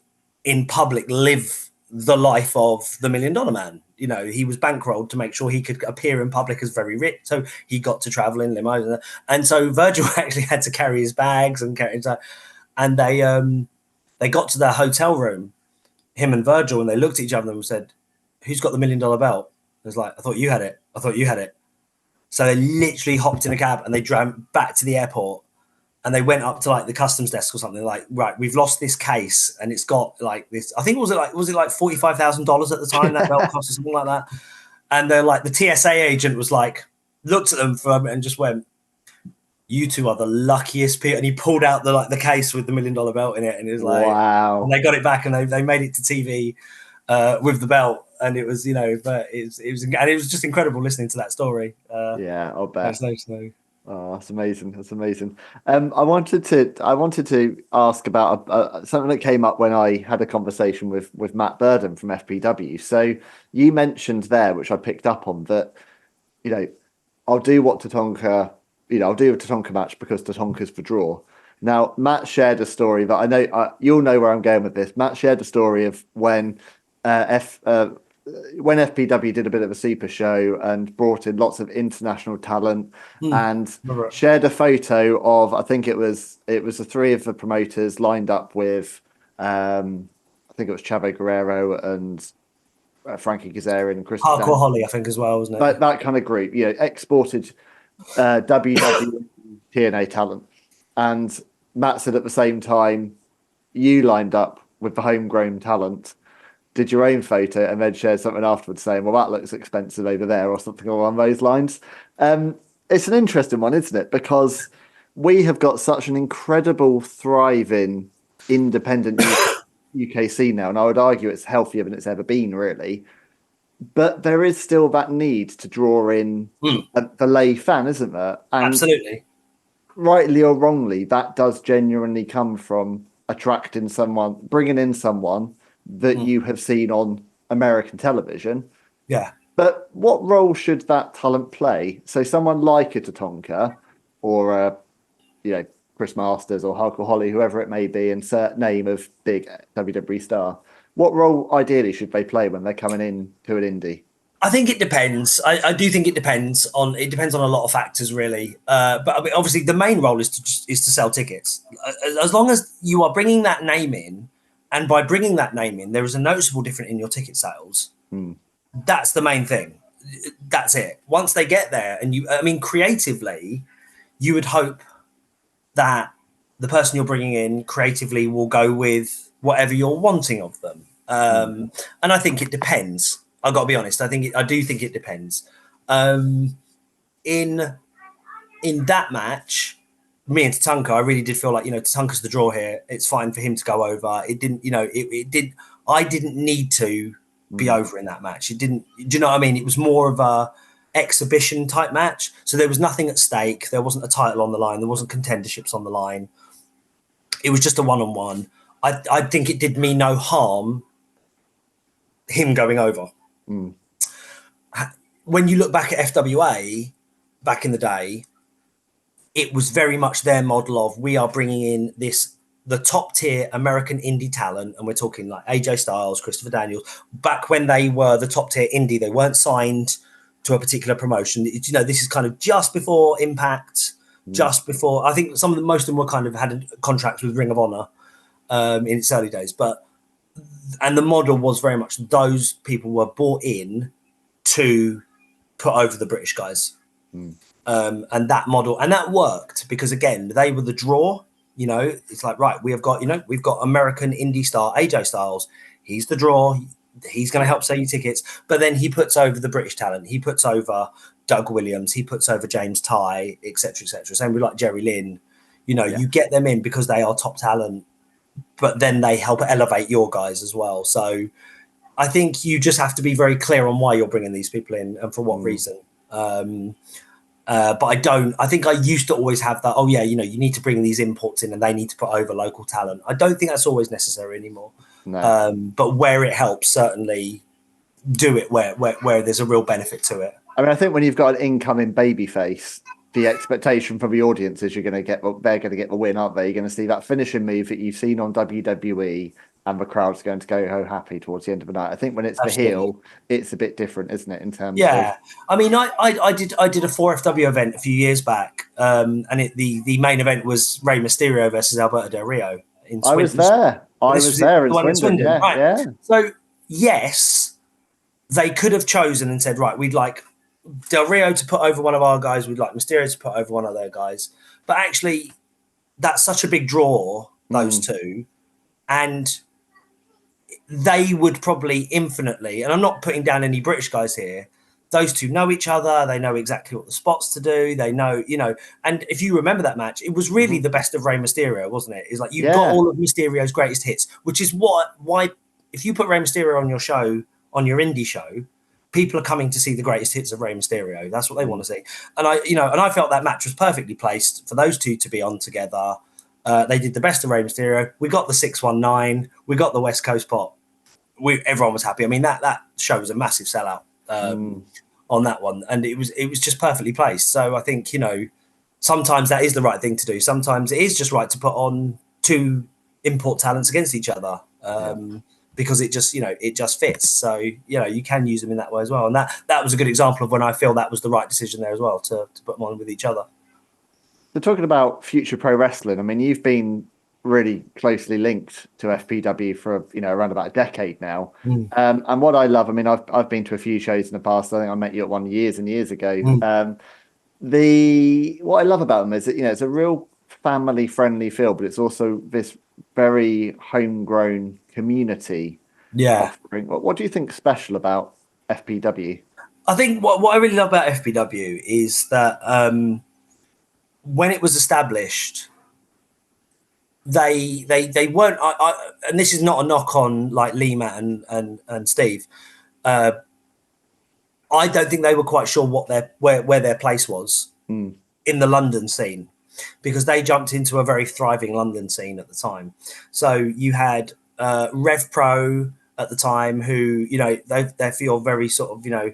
in public, live the life of the $1 Million Man. He was bankrolled to make sure he could appear in public as very rich. So he got to travel in limos. And so Virgil actually had to carry his bags and they got to their hotel room, him and Virgil, and they looked at each other and said, who's got the $1 Million belt? It was like, I thought you had it. So they literally hopped in a cab and they drove back to the airport and they went up to like the customs desk or something, like, right, we've lost this case and it's got like this, I think was it like $45,000 at the time that belt cost or something like that. And they're like, the TSA agent was like, looked at them for a minute and just went, you two are the luckiest people. And he pulled out the case with the $1 Million belt in it. And it was like, wow. And they got it back and they made it to TV with the belt. And it was, but it was just incredible listening to that story. I'll bet. No. Oh, that's amazing. That's amazing. I wanted to ask about something that came up when I had a conversation with Matt Burden from FPW. So you mentioned there, which I picked up on, that you know I'll do what Tatanka, I'll do a Tatanka match because Tatanka's for draw. Now, Matt shared a story that I know you'll know where I'm going with this. Matt shared a story of uh, F, uh, when FPW did a bit of a super show and brought in lots of international talent and Right. shared a photo of, I think it was the three of the promoters lined up with I think it was Chavo Guerrero and Frankie Kazarian and Chris Hardcore Dan. Holly, I think, as well, wasn't it? That kind of group, exported WWE TNA talent. And Matt said at the same time, you lined up with the homegrown talent, did your own photo, and then shared something afterwards saying, well, that looks expensive over there, or something along those lines. It's an interesting one, isn't it? Because we have got such an incredible, thriving, independent UK scene now, and I would argue it's healthier than it's ever been, really. But there is still that need to draw in the lay fan, isn't there? And Absolutely. rightly or wrongly, that does genuinely come from bringing in someone that you have seen on American television. Yeah. But what role should that talent play? So someone like a Tatanka or Chris Masters or Hardcore Holly, whoever it may be, insert name of big WWE star. What role ideally should they play when they're coming in to an indie? I think it depends. I do think it depends on a lot of factors, really. But I mean, obviously, the main role is to sell tickets. As long as you are bringing that name in, and by bringing that name in, there is a noticeable difference in your ticket sales. That's the main thing. That's it. Once they get there, and creatively, you would hope that the person you're bringing in creatively will go with whatever you're wanting of them. And I think it depends. I've got to be honest. I do think it depends. In that match, me and Tatanka, I really did feel like, Tatanka's the draw here. It's fine for him to go over. It didn't, it did. I didn't need to be over in that match. It didn't. Do you know what I mean? It was more of a exhibition type match. So there was nothing at stake. There wasn't a title on the line. There wasn't contenderships on the line. It was just a one-on-one. I think it did me no harm, him going over. When you look back at FWA back in the day, it was very much their model of, we are bringing in the top tier American indie talent, and we're talking like AJ Styles, Christopher Daniels. Back when they were the top tier indie, they weren't signed to a particular promotion. This is kind of just before Impact, just before, I think most of them were kind of had contracts with Ring of Honor in its early days, and the model was very much those people were brought in to put over the British guys. And that model, and that worked because, again, they were the draw. It's like, right, we've got American indie star AJ Styles. He's the draw. He's going to help sell you tickets. But then he puts over the British talent. He puts over Doug Williams. He puts over James Ty, etc., etc. Same with like Jerry Lynn. You get them in because they are top talent, but then they help elevate your guys as well. So I think you just have to be very clear on why you're bringing these people in and for what reason. But I think I used to always have that, you need to bring these imports in and they need to put over local talent. I don't think that's always necessary anymore. No. But where it helps, certainly do it where there's a real benefit to it. I think when you've got an incoming babyface, the expectation from the audience is they're going to get the win, aren't they? You're going to see that finishing move that you've seen on WWE, and the crowd's going to go happy towards the end of the night. I think when it's the heel, it's a bit different, isn't it? In terms of... I did a 4FW event a few years back, and the main event was Rey Mysterio versus Alberto Del Rio in Swindon. I was there. I was there in Swindon. Yeah, right. Yeah. So yes, they could have chosen and said, right, we'd like Del Rio to put over one of our guys, we'd like Mysterio to put over one of their guys. But actually, that's such a big draw, those two, and they would probably infinitely, and I'm not putting down any British guys here, those two know each other, they know exactly what the spots to do, they know, and if you remember that match, it was really the best of Rey Mysterio, wasn't it? It's like you've got all of Mysterio's greatest hits, which is why if you put Rey Mysterio on your show, on your indie show, people are coming to see the greatest hits of Rey Mysterio. That's what they want to see. And I felt that match was perfectly placed for those two to be on together. They did the best of Rey Mysterio. We got the 619. We got the West Coast pop. Everyone was happy. I mean, that show was a massive sellout on that one, and it was just perfectly placed. So I think, sometimes that is the right thing to do. Sometimes it is just right to put on two import talents against each other. Because it just fits. So, you can use them in that way as well. And that was a good example of when I feel that was the right decision there as well, to put them on with each other. So talking about future pro wrestling, I mean, you've been really closely linked to FPW for, around about a decade now. And what I love, I mean, I've been to a few shows in the past. I think I met you at one years and years ago. What I love about them is that, it's a real family friendly feel, but it's also this very homegrown community offering. What do you think special about FPW? I think what I really love about FPW is that when it was established, they weren't. And this is not a knock on like Lee, Matt, and Steve. I don't think they were quite sure where their place was in the London scene, because they jumped into a very thriving London scene at the time. So you had Rev Pro at the time, who they feel very sort of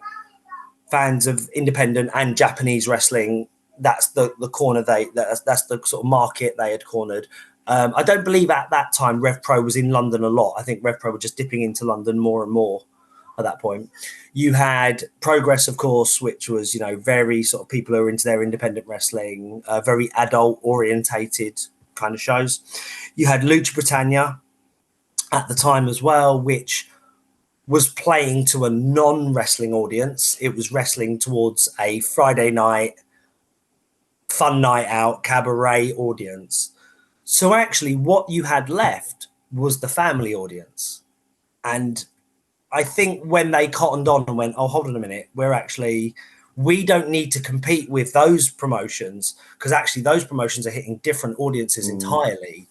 fans of independent and Japanese wrestling. That's the corner that's the sort of market they had cornered. I don't believe at that time Rev Pro was in London a lot. I think Rev Pro were just dipping into London more and more at that point. You had Progress, of course, which was very sort of people who are into their independent wrestling, very adult orientated kind of shows. You had Lucha Britannia at the time as well, which was playing to a non-wrestling audience. It was wrestling towards a Friday night, fun night out, cabaret audience. So actually what you had left was the family audience. And I think when they cottoned on and went, oh, hold on a minute, we don't need to compete with those promotions, because actually those promotions are hitting different audiences entirely.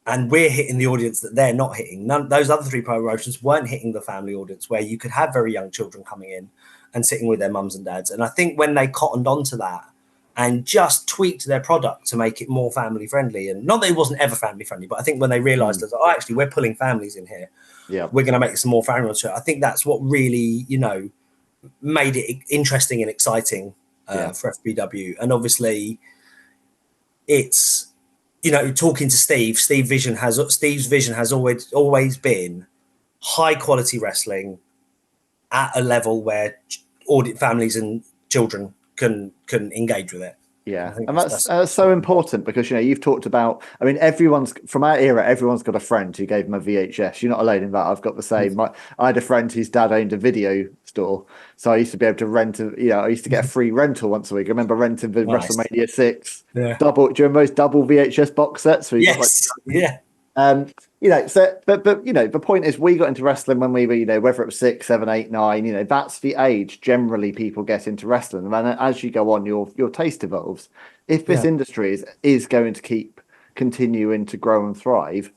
And we're hitting the audience that they're not hitting. Those other three promotions weren't hitting the family audience, where you could have very young children coming in and sitting with their mums and dads. And I think when they cottoned onto that and just tweaked their product to make it more family friendly, and not that it wasn't ever family friendly, but I think when they realized that, actually, we're pulling families in here. Yeah, we're going to make some more family show. I think that's what really, made it interesting and exciting for FPW. And obviously, it's talking to Steve's vision has always been high quality wrestling at a level where families and children can engage with it. Yeah, and that's so important, because you've talked about, I mean, from our era, everyone's got a friend who gave them a VHS. You're not alone in that. I've got the same. I had a friend whose dad owned a video store, so I used to be able to rent I used to get a free rental once a week. I remember renting the WrestleMania 6 double. Do you remember those double VHS box sets? Yes. But the point is, we got into wrestling when we were, whether it was 6, 7, 8, 9, that's the age generally people get into wrestling. And then as you go on, your taste evolves. If this industry is going to keep continuing to grow and thrive,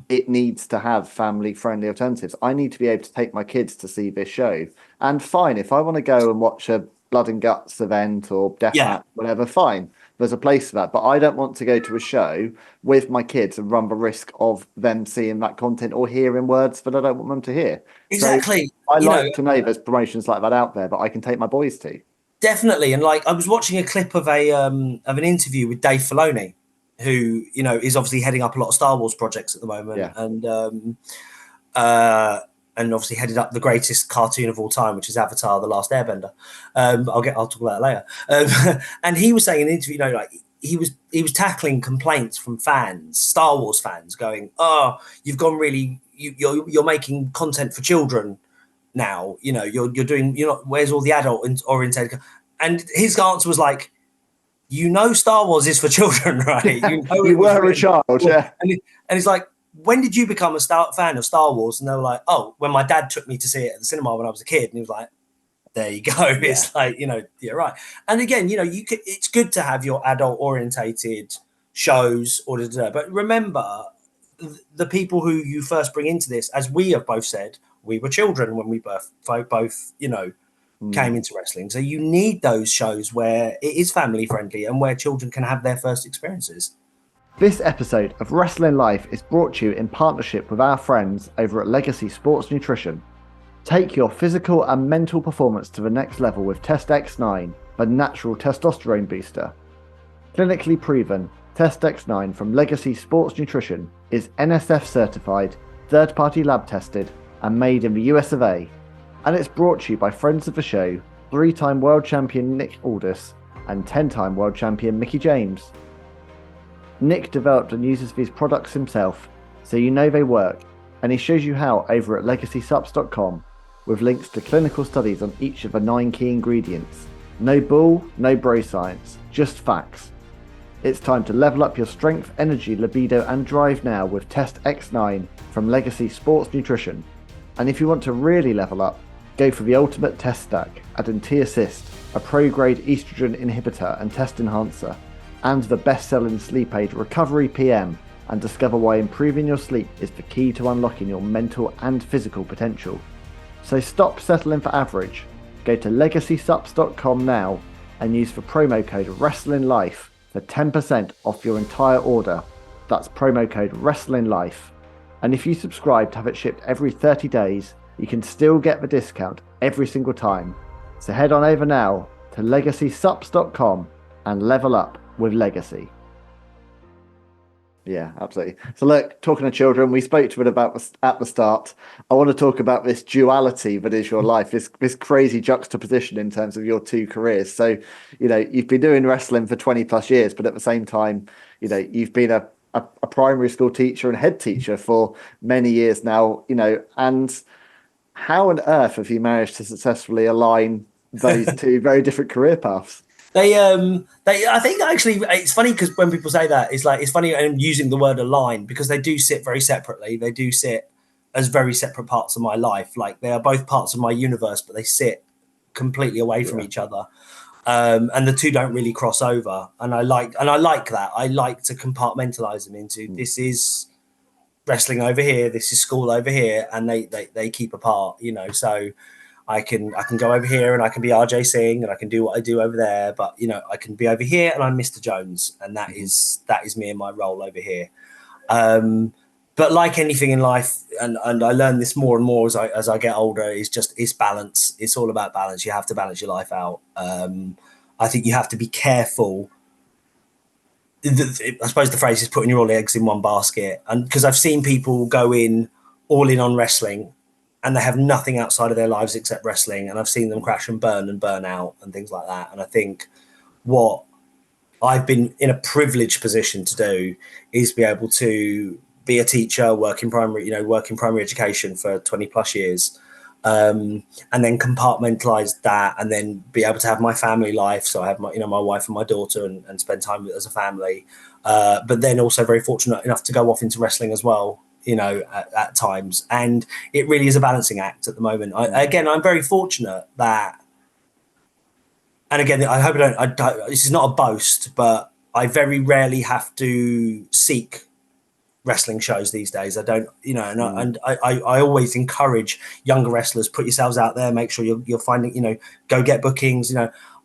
it needs to have family friendly alternatives. I need to be able to take my kids to see this show. And fine, if I want to go and watch a Blood and Guts event or Deathmatch, whatever, fine. There's a place for that, but I don't want to go to a show with my kids and run the risk of them seeing that content or hearing words that I don't want them to hear. Exactly. So I like to know there's promotions like that out there that I can take my boys to. Definitely. And I was watching a clip of an interview with Dave Filoni, who is obviously heading up a lot of Star Wars projects at the moment, and obviously headed up the greatest cartoon of all time, which is Avatar: The Last Airbender. I'll talk about that later. And he was saying in an interview, he was tackling complaints from fans, Star Wars fans, going, "Oh, you've gone really, you're making content for children now. You're doing, where's all the adult oriented?" And his answer was like, Star Wars is for children, right? You were a child, yeah. And he's like, when did you become a fan of Star Wars? And they were like, oh, when my dad took me to see it at the cinema when I was a kid. And he was like, there you go. Yeah. It's like, yeah, right. And again, it's good to have your adult orientated shows, but remember, the people who you first bring into this, as we have both said, we were children when we both came into wrestling. So you need those shows where it is family friendly and where children can have their first experiences. This episode of Wrestling Life is brought to you in partnership with our friends over at Legacy Sports Nutrition. Take your physical and mental performance to the next level with Test X9, the natural testosterone booster. Clinically proven, Test X9 from Legacy Sports Nutrition is NSF certified, third-party lab tested, and made in the US of A. And it's brought to you by friends of the show, 3-time world champion Nick Aldis and 10-time world champion Mickie James. Nick developed and uses these products himself, so you know they work, and he shows you how over at legacysubs.com, with links to clinical studies on each of the 9 key ingredients. No bull, no bro science, just facts. It's time to level up your strength, energy, libido and drive now with Test X9 from Legacy Sports Nutrition. And if you want to really level up, go for the ultimate test stack, adding T-Assist, a pro-grade estrogen inhibitor and test enhancer, and the best-selling sleep aid Recovery PM, and discover why improving your sleep is the key to unlocking your mental and physical potential. So stop settling for average. Go to legacysubs.com now and use the promo code WrestlingLife for 10% off your entire order. That's promo code WrestlingLife. And if you subscribe to have it shipped every 30 days, you can still get the discount every single time. So head on over now to legacysubs.com and level up with Legacy. Yeah, absolutely. So look, talking to children, we spoke to it about at the start. I want to talk about this duality that is your life, this crazy juxtaposition in terms of your 2 careers. So, you've been doing wrestling for 20 plus years, but at the same time, you've been a primary school teacher and head teacher for many years now, and how on earth have you managed to successfully align those 2 very different career paths? I think actually it's funny because when people say that, it's funny and using the word align because they do sit very separately. They do sit as very separate parts of my life. Like they are both parts of my universe, but they sit completely away from each other. And the 2 don't really cross over. And I like that. I like to compartmentalize them into this is wrestling over here, this is school over here, and they keep apart, so I can go over here and I can be RJ Singh and I can do what I do over there, but I can be over here and I'm Mr. Jones, and that is me and my role over here. But like anything in life, and I learn this more and more as I get older, it's balance. It's all about balance. You have to balance your life out. I think you have to be careful. I suppose the phrase is putting your all eggs in one basket, and because I've seen people go all in on wrestling and they have nothing outside of their lives except wrestling. And I've seen them crash and burn out and things like that. And I think what I've been in a privileged position to do is be able to be a teacher, work in primary education for 20 plus years, and then compartmentalize that and then be able to have my family life. So I have my wife and my daughter and spend time with as a family. But then also very fortunate enough to go off into wrestling as well, at times. And it really is a balancing act at the moment. I'm very fortunate that, and again, I hope this is not a boast, but I very rarely have to seek wrestling shows these days. I don't, and I always encourage younger wrestlers, put yourselves out there, make sure you're finding, go get bookings.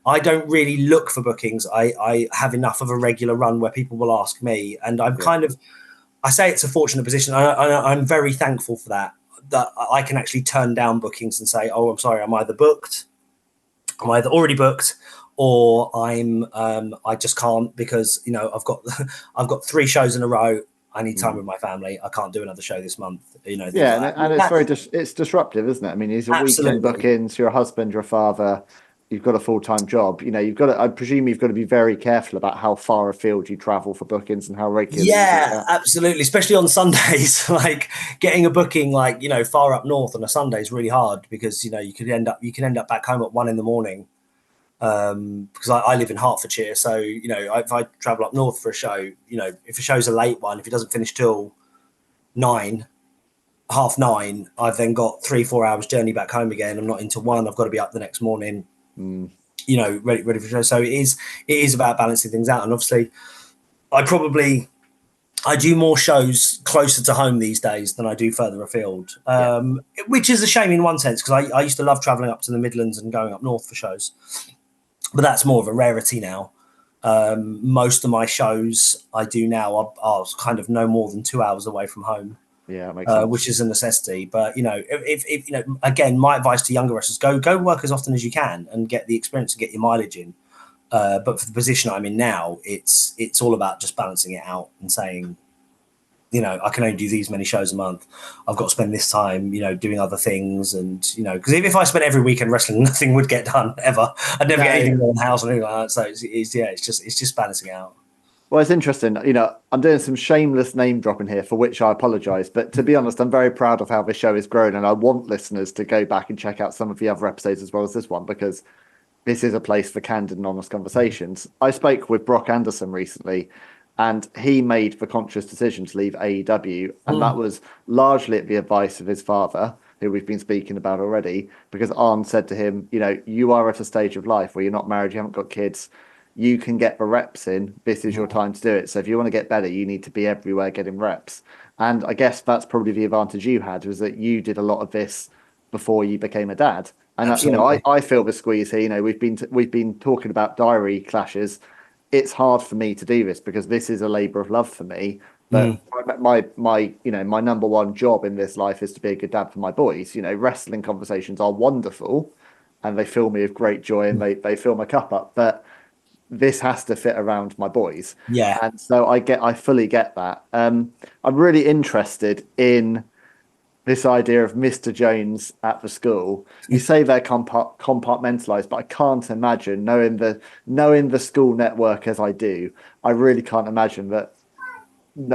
I don't really look for bookings. I have enough of a regular run where people will ask me, and I'm I say it's a fortunate position. I'm very thankful for that I can actually turn down bookings and say, oh, I'm sorry, I'm either already booked, or I just can't because I've got 3 shows in a row. I need time with my family. I can't do another show this month. And it's disruptive, isn't it? I mean, these are weekend bookings. You're a husband, you're a father. You've got a full-time job. I presume you've got to be very careful about how far afield you travel for bookings and how regularly. Yeah, absolutely. Especially on Sundays, like getting a booking, far up north on a Sunday is really hard because, you can end up back home at 1 a.m. Because I live in Hertfordshire. So, if I travel up north for a show, if a show's a late one, if it doesn't finish till 9, 9:30, I've then got 3-4 hours journey back home again. I'm not into 1. I've got to be up the next morning. Ready for the show. So it is about balancing things out. And obviously I probably I do more shows closer to home these days than I do further afield, which is a shame in one sense, because I used to love traveling up to the Midlands and going up north for shows, but that's more of a rarity now. Most of my shows I do now are kind of no more than 2 hours away from home. Yeah, that makes sense. Which is a necessity. But if you know, again, my advice to younger wrestlers: go work as often as you can and get the experience and get your mileage in. But for the position I'm in now, it's all about just balancing it out and saying, I can only do these many shows a month. I've got to spend this time, doing other things. And, because if I spent every weekend wrestling, nothing would get done ever. I'd never get anything in the house or anything like that. So it's just balancing it out. Well, it's interesting. I'm doing some shameless name dropping here, for which I apologise. But to be honest, I'm very proud of how this show has grown. And I want listeners to go back and check out some of the other episodes as well as this one, because this is a place for candid and honest conversations. I spoke with Brock Anderson recently, and he made the conscious decision to leave AEW. And that was largely at the advice of his father, who we've been speaking about already, because Arn said to him, you are at a stage of life where you're not married, you haven't got kids, you can get the reps in. This is your time to do it. So if you want to get better, you need to be everywhere getting reps. And I guess that's probably the advantage you had, was that you did a lot of this before you became a dad. And I feel the squeeze here. We've been talking about diary clashes. It's hard for me to do this because this is a labour of love for me. But my number one job in this life is to be a good dad for my boys. Wrestling conversations are wonderful, and they fill me with great joy, and they fill my cup up. But this has to fit around my boys. Yeah, and so I fully get that. I'm really interested in this idea of Mr. Jones at the school. You say they're compartmentalized, but I can't imagine, knowing the school network as I do, I really can't imagine that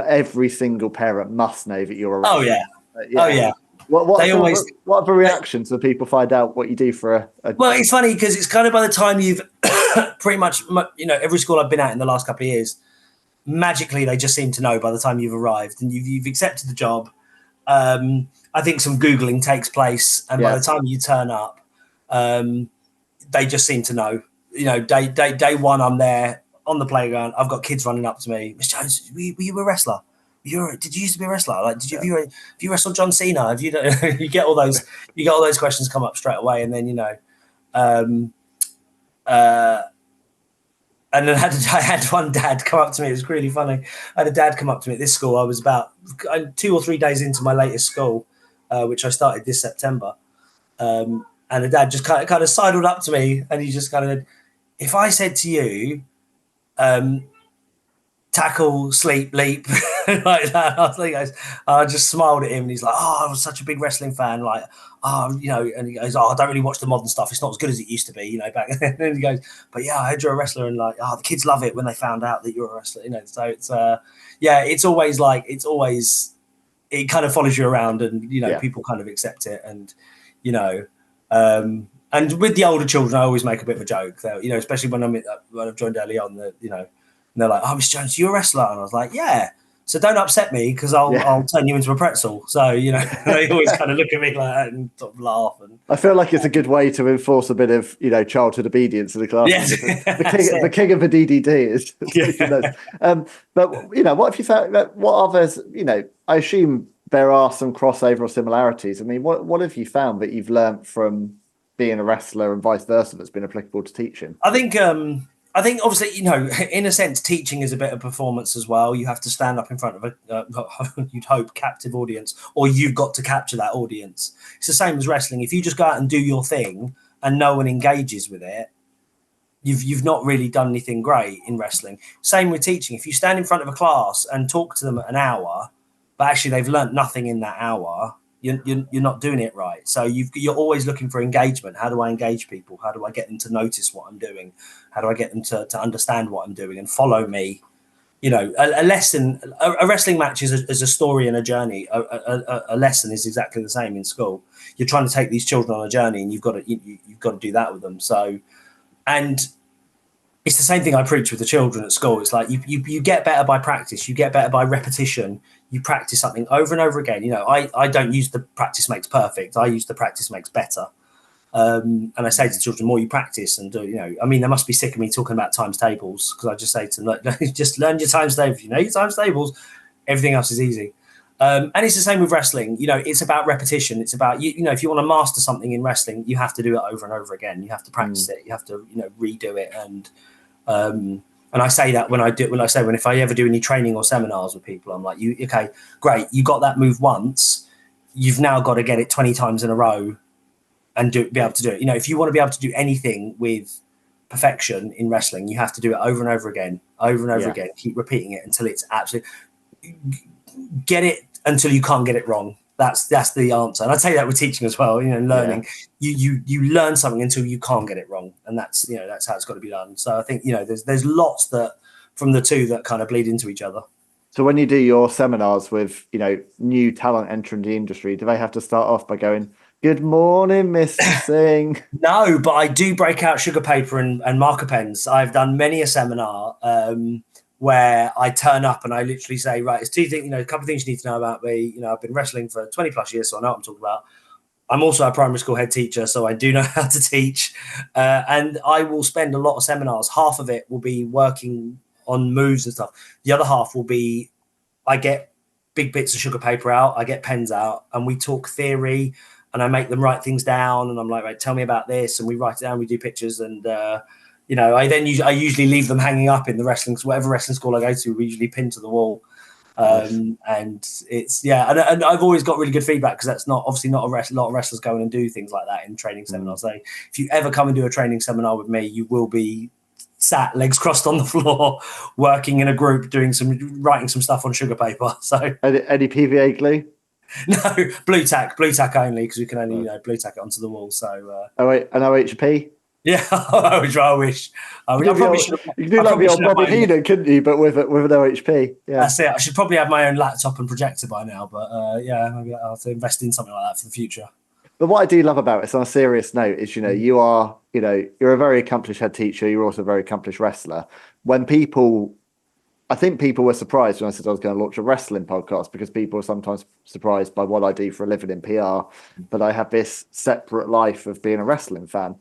every single parent must know that you're a wrestler. Oh yeah. What are the reactions when people find out what you do for a Well, it's funny because it's kind of, by the time you've pretty much, every school I've been at in the last couple of years, magically they just seem to know by the time you've arrived and you've accepted the job. I think some Googling takes place, and by the time you turn up, they just seem to know. Day one, I'm there on the playground. I've got kids running up to me. Miss Jones, were you a wrestler? Did you used to be a wrestler? Like, have you wrestled John Cena? Have you? You get all those questions come up straight away, and then and then I had one dad come up to me. It was really funny. I had a dad come up to me at this school. I was about 2 or 3 days into my latest school, which I started this September. And a dad just kind of sidled up to me, and he just kind of said, if I said to you, tackle, sleep, leap, like that, I just smiled at him, and he's like, oh, I was such a big wrestling fan, like, and he goes, oh, I don't really watch the modern stuff, it's not as good as it used to be, back then. And he goes, but yeah, I heard you're a wrestler, and like, the kids love it when they found out that you're a wrestler, so it's it kind of follows you around, and people kind of accept it, and and with the older children, I always make a bit of a joke, though, especially when I've joined early on, that and they're like, oh, Miss Jones, you're a wrestler, and I was like, yeah. So don't upset me, because I'll turn you into a pretzel. So they always kind of look at me like that and sort of laugh. And I feel like it's a good way to enforce a bit of childhood obedience in the class. Yes. The king of the DDT is. But what have you found? What others? I assume there are some crossover or similarities. I mean, what have you found that you've learned from being a wrestler and vice versa that's been applicable to teaching? I think obviously, in a sense, teaching is a bit of performance as well. You have to stand up in front of you'd hope, captive audience, or you've got to capture that audience. It's the same as wrestling. If you just go out and do your thing and no one engages with it, you've not really done anything great in wrestling. Same with teaching. If you stand in front of a class and talk to them an hour, but actually they've learnt nothing in that hour, you're not doing it right. So you're always looking for engagement. How do I engage people? How do I get them to notice what I'm doing? How do I get them to understand what I'm doing and follow me? A lesson, a wrestling match is a story and a journey. A lesson is exactly the same in school. You're trying to take these children on a journey, and you've got to do that with them. So, and it's the same thing I preach with the children at school. It's like you get better by practice. You get better by repetition. You practice something over and over again. I don't use the practice makes perfect. I use the practice makes better. And I say to children, the more you practice and do, they must be sick of me talking about times tables, because I just say to them, just learn your times tables. If you know your times tables, Everything else is easy. And it's the same with wrestling. You know, it's about repetition. It's about, you know, if you want to master something in wrestling, you have to do it over and over again. You have to practice it. You have to, you know, redo it. And I say that if I ever do any training or seminars with people, I'm like, okay, great. You got that move once. You've now got to get it 20 times in a row and be able to do it. You know, if you want to be able to do anything with perfection in wrestling, you have to do it over and over again, again. Keep repeating it until it's absolutely, get it until you can't get it wrong. That's the answer. And I tell you that with teaching as well, you know, learning. You learn something until you can't get it wrong. And that's, you know, that's how it's got to be done. So I think, you know, there's lots that from the two that kind of bleed into each other. So when you do your seminars with, you know, new talent entering the industry, do they have to start off by going, "Good morning, Mr. Singh"? No, but I do break out sugar paper and marker pens. I've done many a seminar where I turn up and I literally say, right, it's two things, you know, a couple of things you need to know about me. You know, I've been wrestling for 20 plus years, so I know what I'm talking about. I'm also a primary school head teacher, so I do know how to teach. And I will spend a lot of seminars. Half of it will be working on moves and stuff. The other half will be, I get big bits of sugar paper out, I get pens out, and we talk theory, and I make them write things down. And I'm like, right, tell me about this. And we write it down, we do pictures. And, you know, I usually leave them hanging up in the whatever wrestling school I go to, we usually pin to the wall. And it's, and I've always got really good feedback, because that's obviously not a lot of wrestlers go in and do things like that in training seminars. So if you ever come and do a training seminar with me, you will be sat legs crossed on the floor, working in a group, writing some stuff on sugar paper. So any PVA glue? No, blue tack only, because we can only blue tack it onto the wall. So an OHP. Yeah, I wish. I probably should. You could do like the old Bobby Heenan, couldn't you? But with an OHP. Yeah, that's it. I should probably have my own laptop and projector by now. But maybe I'll have to invest in something like that for the future. But what I do love about it, on a serious note, is, you know, you're a very accomplished head teacher. You're also a very accomplished wrestler. I think people were surprised when I said I was going to launch a wrestling podcast, because people are sometimes surprised by what I do for a living in PR, but I have this separate life of being a wrestling fan.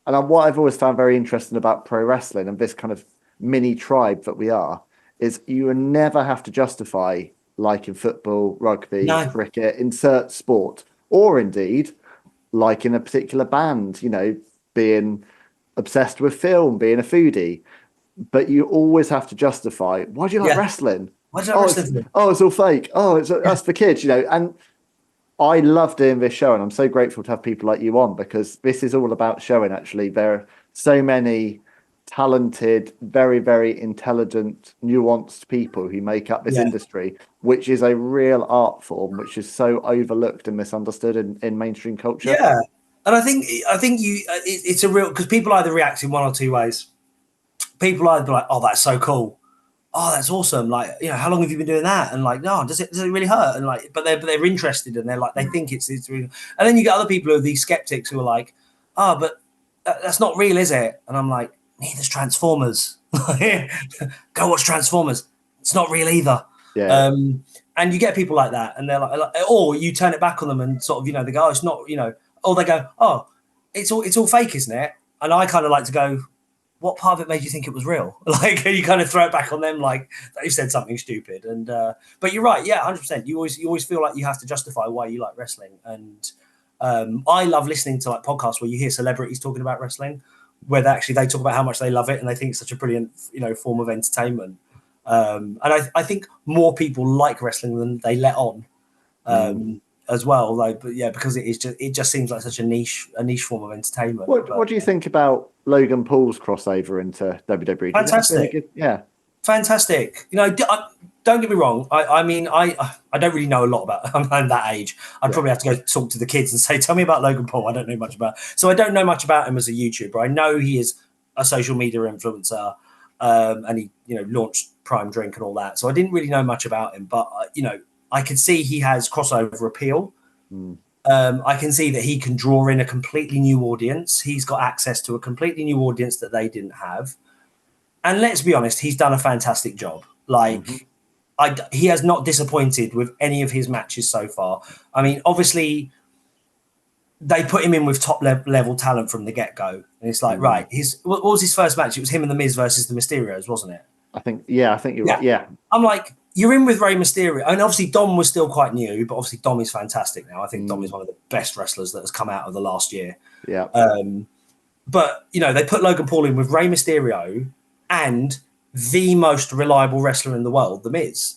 And what I've always found very interesting about pro wrestling and this kind of mini tribe that we are, is you never have to justify, like in football, rugby, cricket, insert sport, or indeed, like in a particular band, you know, being obsessed with film, being a foodie. But you always have to justify, why do you like wrestling? Why do you like wrestling? It's all fake. That's for kids, you know. And I love doing this show, and I'm so grateful to have people like you on, because this is all about showing, actually, there are so many talented, very, very intelligent, nuanced people who make up this industry, which is a real art form, which is so overlooked and misunderstood in mainstream culture. Yeah, and I think it's a real, because people either react in one or two ways. People either be like, "Oh, that's so cool. Oh, that's awesome. Like, you know, how long have you been doing that?" And like, "No, does it really hurt?" And like, but they're interested, and they're like, they think it's real. And then you get other people who are these skeptics who are like, "Oh, but that's not real, is it?" And I'm like, "Neither's Transformers. Go watch Transformers. It's not real either." Yeah. And you get people like that, and they're like, or you turn it back on them and sort of, you know, they go, "Oh, it's not," you know, or they go, "Oh, it's all fake, isn't it?" And I kind of like to go, what part of it made you think it was real? Like, you kind of throw it back on them, like they've said something stupid. And but you're right, 100%. You always feel like you have to justify why you like wrestling. And I love listening to like podcasts where you hear celebrities talking about wrestling, where they talk about how much they love it and they think it's such a brilliant, you know, form of entertainment. And I think more people like wrestling than they let on. As well, like, but because it just seems like such a niche form of entertainment. What do you think about Logan Paul's crossover into WWE? Fantastic, fantastic. You know, don't get me wrong. I mean, I don't really know a lot about. I'm that age. I'd probably have to go talk to the kids and say, "Tell me about Logan Paul." I don't know much about. So I don't know much about him as a YouTuber. I know he is a social media influencer, and he, you know, launched Prime Drink and all that. So I didn't really know much about him, but you know, I could see he has crossover appeal. I can see that he can draw in a completely new audience. He's got access to a completely new audience that they didn't have. And let's be honest, he's done a fantastic job. Like, he has not disappointed with any of his matches so far. I mean, obviously, they put him in with top level talent from the get-go. And it's like, right, what was his first match? It was him and The Miz versus the Mysterios, wasn't it? I think you're right. Yeah. I'm like, you're in with Rey Mysterio, and obviously Dom was still quite new, but obviously Dom is fantastic now. I think Dom is one of the best wrestlers that has come out of the last year. Yeah. But they put Logan Paul in with Rey Mysterio and the most reliable wrestler in the world, The Miz.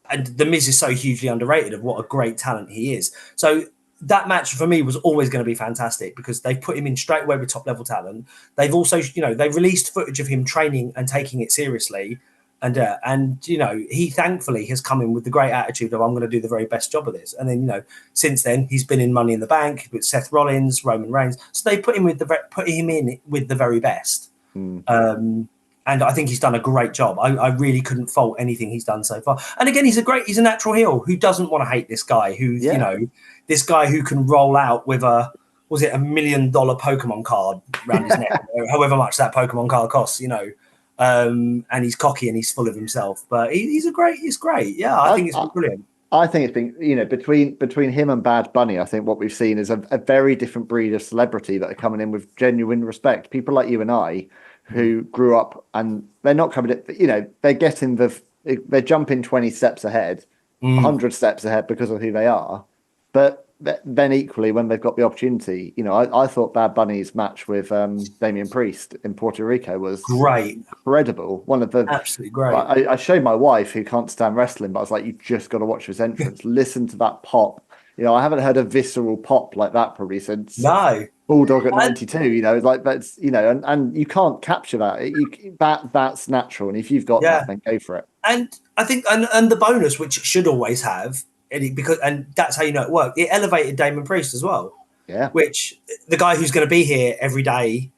And The Miz is so hugely underrated of what a great talent he is. So that match for me was always going to be fantastic because they put him in straight away with top level talent. They've also, they released footage of him training and taking it seriously. And he thankfully has come in with the great attitude of, I'm going to do the very best job of this. And then, since then he's been in Money in the Bank with Seth Rollins, Roman Reigns. So they put him in with the very best. And I think he's done a great job. I really couldn't fault anything he's done so far. And again, he's a natural heel who doesn't want to hate this guy this guy who can roll out with a $1 million Pokemon card around his neck, however much that Pokemon card costs, and he's cocky and he's full of himself, but he's great. Yeah. I think it's brilliant. I think it's been, between him and Bad Bunny, I think what we've seen is a very different breed of celebrity that are coming in with genuine respect. People like you and I, who grew up and they're not coming in, they're getting they're jumping 20 steps ahead, 100 steps ahead because of who they are. But then equally, when they've got the opportunity, I thought Bad Bunny's match with Damian Priest in Puerto Rico was great, incredible. One of the absolutely great. I showed my wife, who can't stand wrestling, but I was like, you just got to watch this entrance. Listen to that pop. I haven't heard a visceral pop like that probably since Bulldog at 92. That's and you can't capture that. That's natural, and if you've got that, then go for it. And I think and the bonus, which it should always have, and that's how it worked. It elevated Damon Priest as well. Yeah. Which the guy who's going to be here every day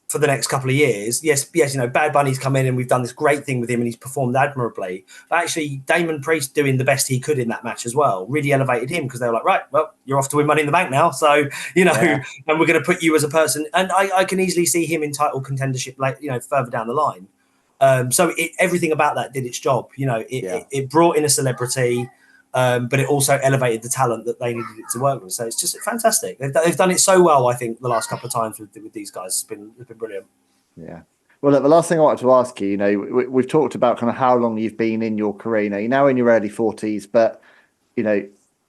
for the next couple of years. Yes. Bad Bunny's come in and we've done this great thing with him and he's performed admirably. But actually, Damon Priest doing the best he could in that match as well really elevated him because they were like, right, well, you're off to win Money in the Bank now. So, and we're going to put you as a person. And I can easily see him in title contendership, further down the line. So everything about that did its job. It brought in a celebrity. But it also elevated the talent that they needed it to work with. So it's just fantastic. They've done it so well, I think, the last couple of times with these guys. It's been brilliant. Yeah. Well, look, the last thing I wanted to ask you, we've talked about kind of how long you've been in your career. You're now in your early 40s, but,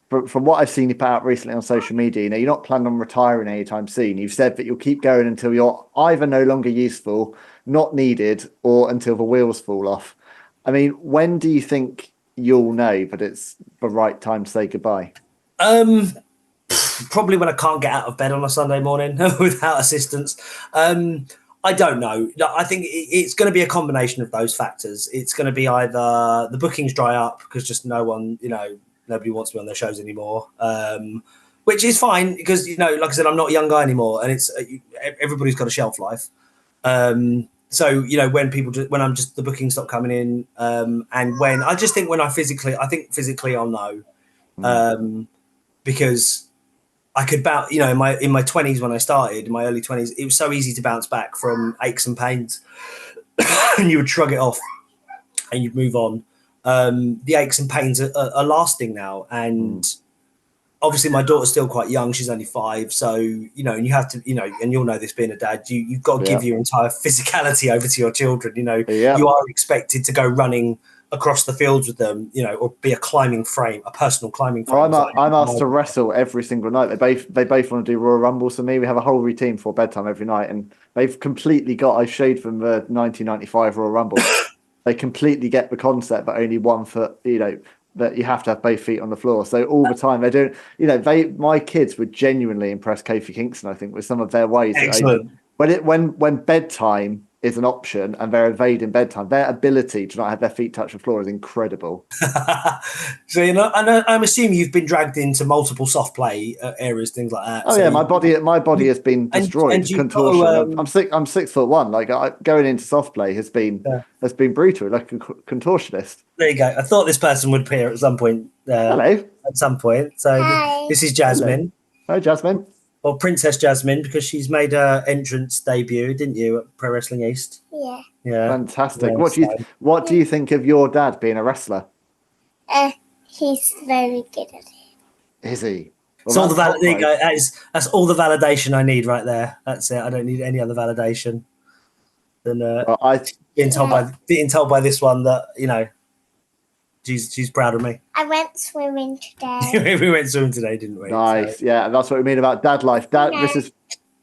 from what I've seen you put out recently on social media, you're not planning on retiring anytime soon. You've said that you'll keep going until you're either no longer useful, not needed, or until the wheels fall off. I mean, when do you think you'll know that it's the right time to say goodbye? Probably when I can't get out of bed on a Sunday morning without assistance. I don't know. I think it's going to be a combination of those factors. It's going to be either the bookings dry up because just nobody wants to be on their shows anymore, which is fine because, like I said, I'm not a young guy anymore and it's everybody's got a shelf life. So, when I'm just the bookings stop coming in, and when I just think physically I'll know, because I could bounce, in my 20s when I started, in my early 20s, it was so easy to bounce back from aches and pains and you would shrug it off and you'd move on. The aches and pains are lasting now. And obviously my daughter's still quite young. She's only 5. So, and you have to, and you'll know this being a dad, you've got to give your entire physicality over to your children. You are expected to go running across the fields with them, or be a personal climbing frame. Well, I'm asked to wrestle every single night. They both want to do Royal Rumbles for me. We have a whole routine for bedtime every night. And they've completely I showed them the 1995 Royal Rumble. They completely get the concept, but only 1 foot, that you have to have both feet on the floor. So all the time they're doing, my kids would genuinely impress Kofi Kingston, I think, with some of their ways. Excellent. When bedtime is an option and they're evading bedtime, their ability to not have their feet touch the floor is incredible. So, and I'm assuming you've been dragged into multiple soft play areas, things like that. Oh, so my body has been destroyed. Contortion. I'm 6'1". Like going into soft play has been brutal. Like a contortionist. There you go. I thought this person would appear at some point. Hello. At some point. So this is Jasmine. Hello, Jasmine. Or Princess Jasmine, because she's made her entrance debut, didn't you, at Pro Wrestling East? Yeah. Fantastic. What do you think of your dad being a wrestler? He's very good at it. Is he? Well, there you go. That's all the validation I need right there. That's it. I don't need any other validation than being told by this one that she's proud of me. I went swimming today. We went swimming today, didn't we? Nice. So, Yeah, and that's what we mean about dad life. Dad, No.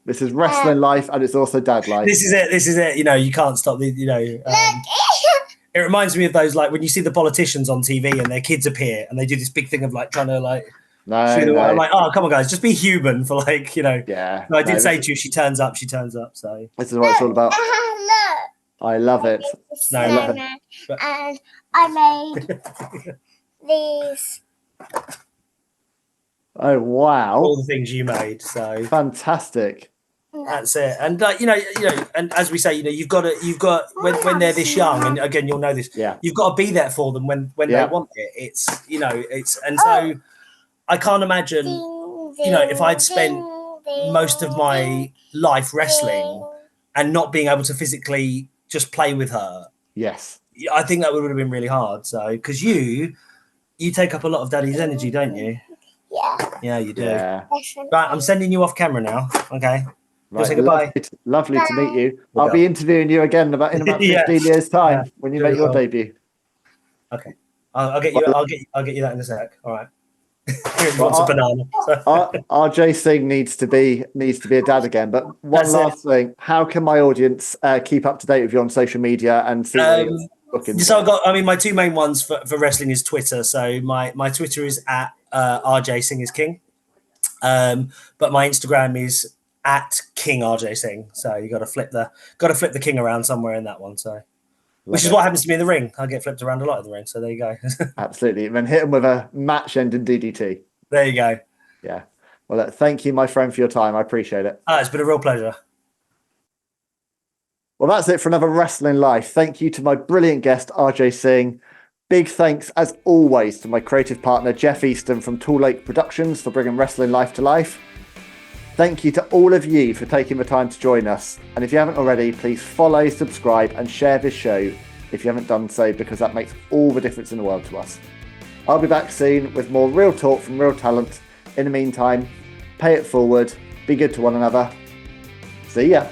this is wrestling life, and it's also dad life. this is it. You know, you can't stop the. You know, it reminds me of those, like, when you see the politicians on TV and their kids appear and they do this big thing of like trying to like. No. I'm like, oh, come on, guys, just be human for like, you know. Yeah. No, I did say to you, she turns up. So This is what it's all about. Look. I love it. No, I love it. And I made these. Oh wow! all the things you made. So Fantastic. that's it. And you know, and as we say, you know, you've got when they're this young, and again, you'll know this. Yeah. You've got to be there for them when Yeah. they want it. It's, you know, it's, and so I can't imagine, you know, if I'd spent most of my life wrestling and not being able to physically just play with her. Yes. I think that would have been really hard. So, because you take up a lot of daddy's energy, don't you? Yeah. Yeah, you do. Yeah. Right, I'm sending you off camera now. Okay. Right. say goodbye. Lovely to meet you. Well I'll be interviewing you again in about 15 Yeah. years' time Yeah. when you Very make your well. debut. Okay. I'll get you. I'll get you that in a sec. All right. Wants Well, a banana. So. RJ Singh needs to be a dad again. But one That's last thing: how can my audience keep up to date with you on social media and see? Where you're booking? So my two main ones for wrestling is Twitter. So my Twitter is at RJ Singh is King, but my Instagram is at King RJ Singh. So you got to flip the King around somewhere in that one. So. Which is what happens to me in the ring. I get flipped around a lot in the ring. So there you go. Absolutely. And then hit him with a match-ending DDT. There you go. Yeah. Well, thank you, my friend, for your time. I appreciate it. It's been a real pleasure. Well, that's it for another Wrestling Life. Thank you to my brilliant guest, RJ Singh. Big thanks, as always, to my creative partner, Jeff Easton from Tall Lake Productions for bringing Wrestling Life to life. Thank you to all of you for taking the time to join us. And if you haven't already, please follow, subscribe, and share this show if you haven't done so, because that makes all the difference in the world to us. I'll be back soon with more real talk from real talent. In the meantime, pay it forward, be good to one another. See ya.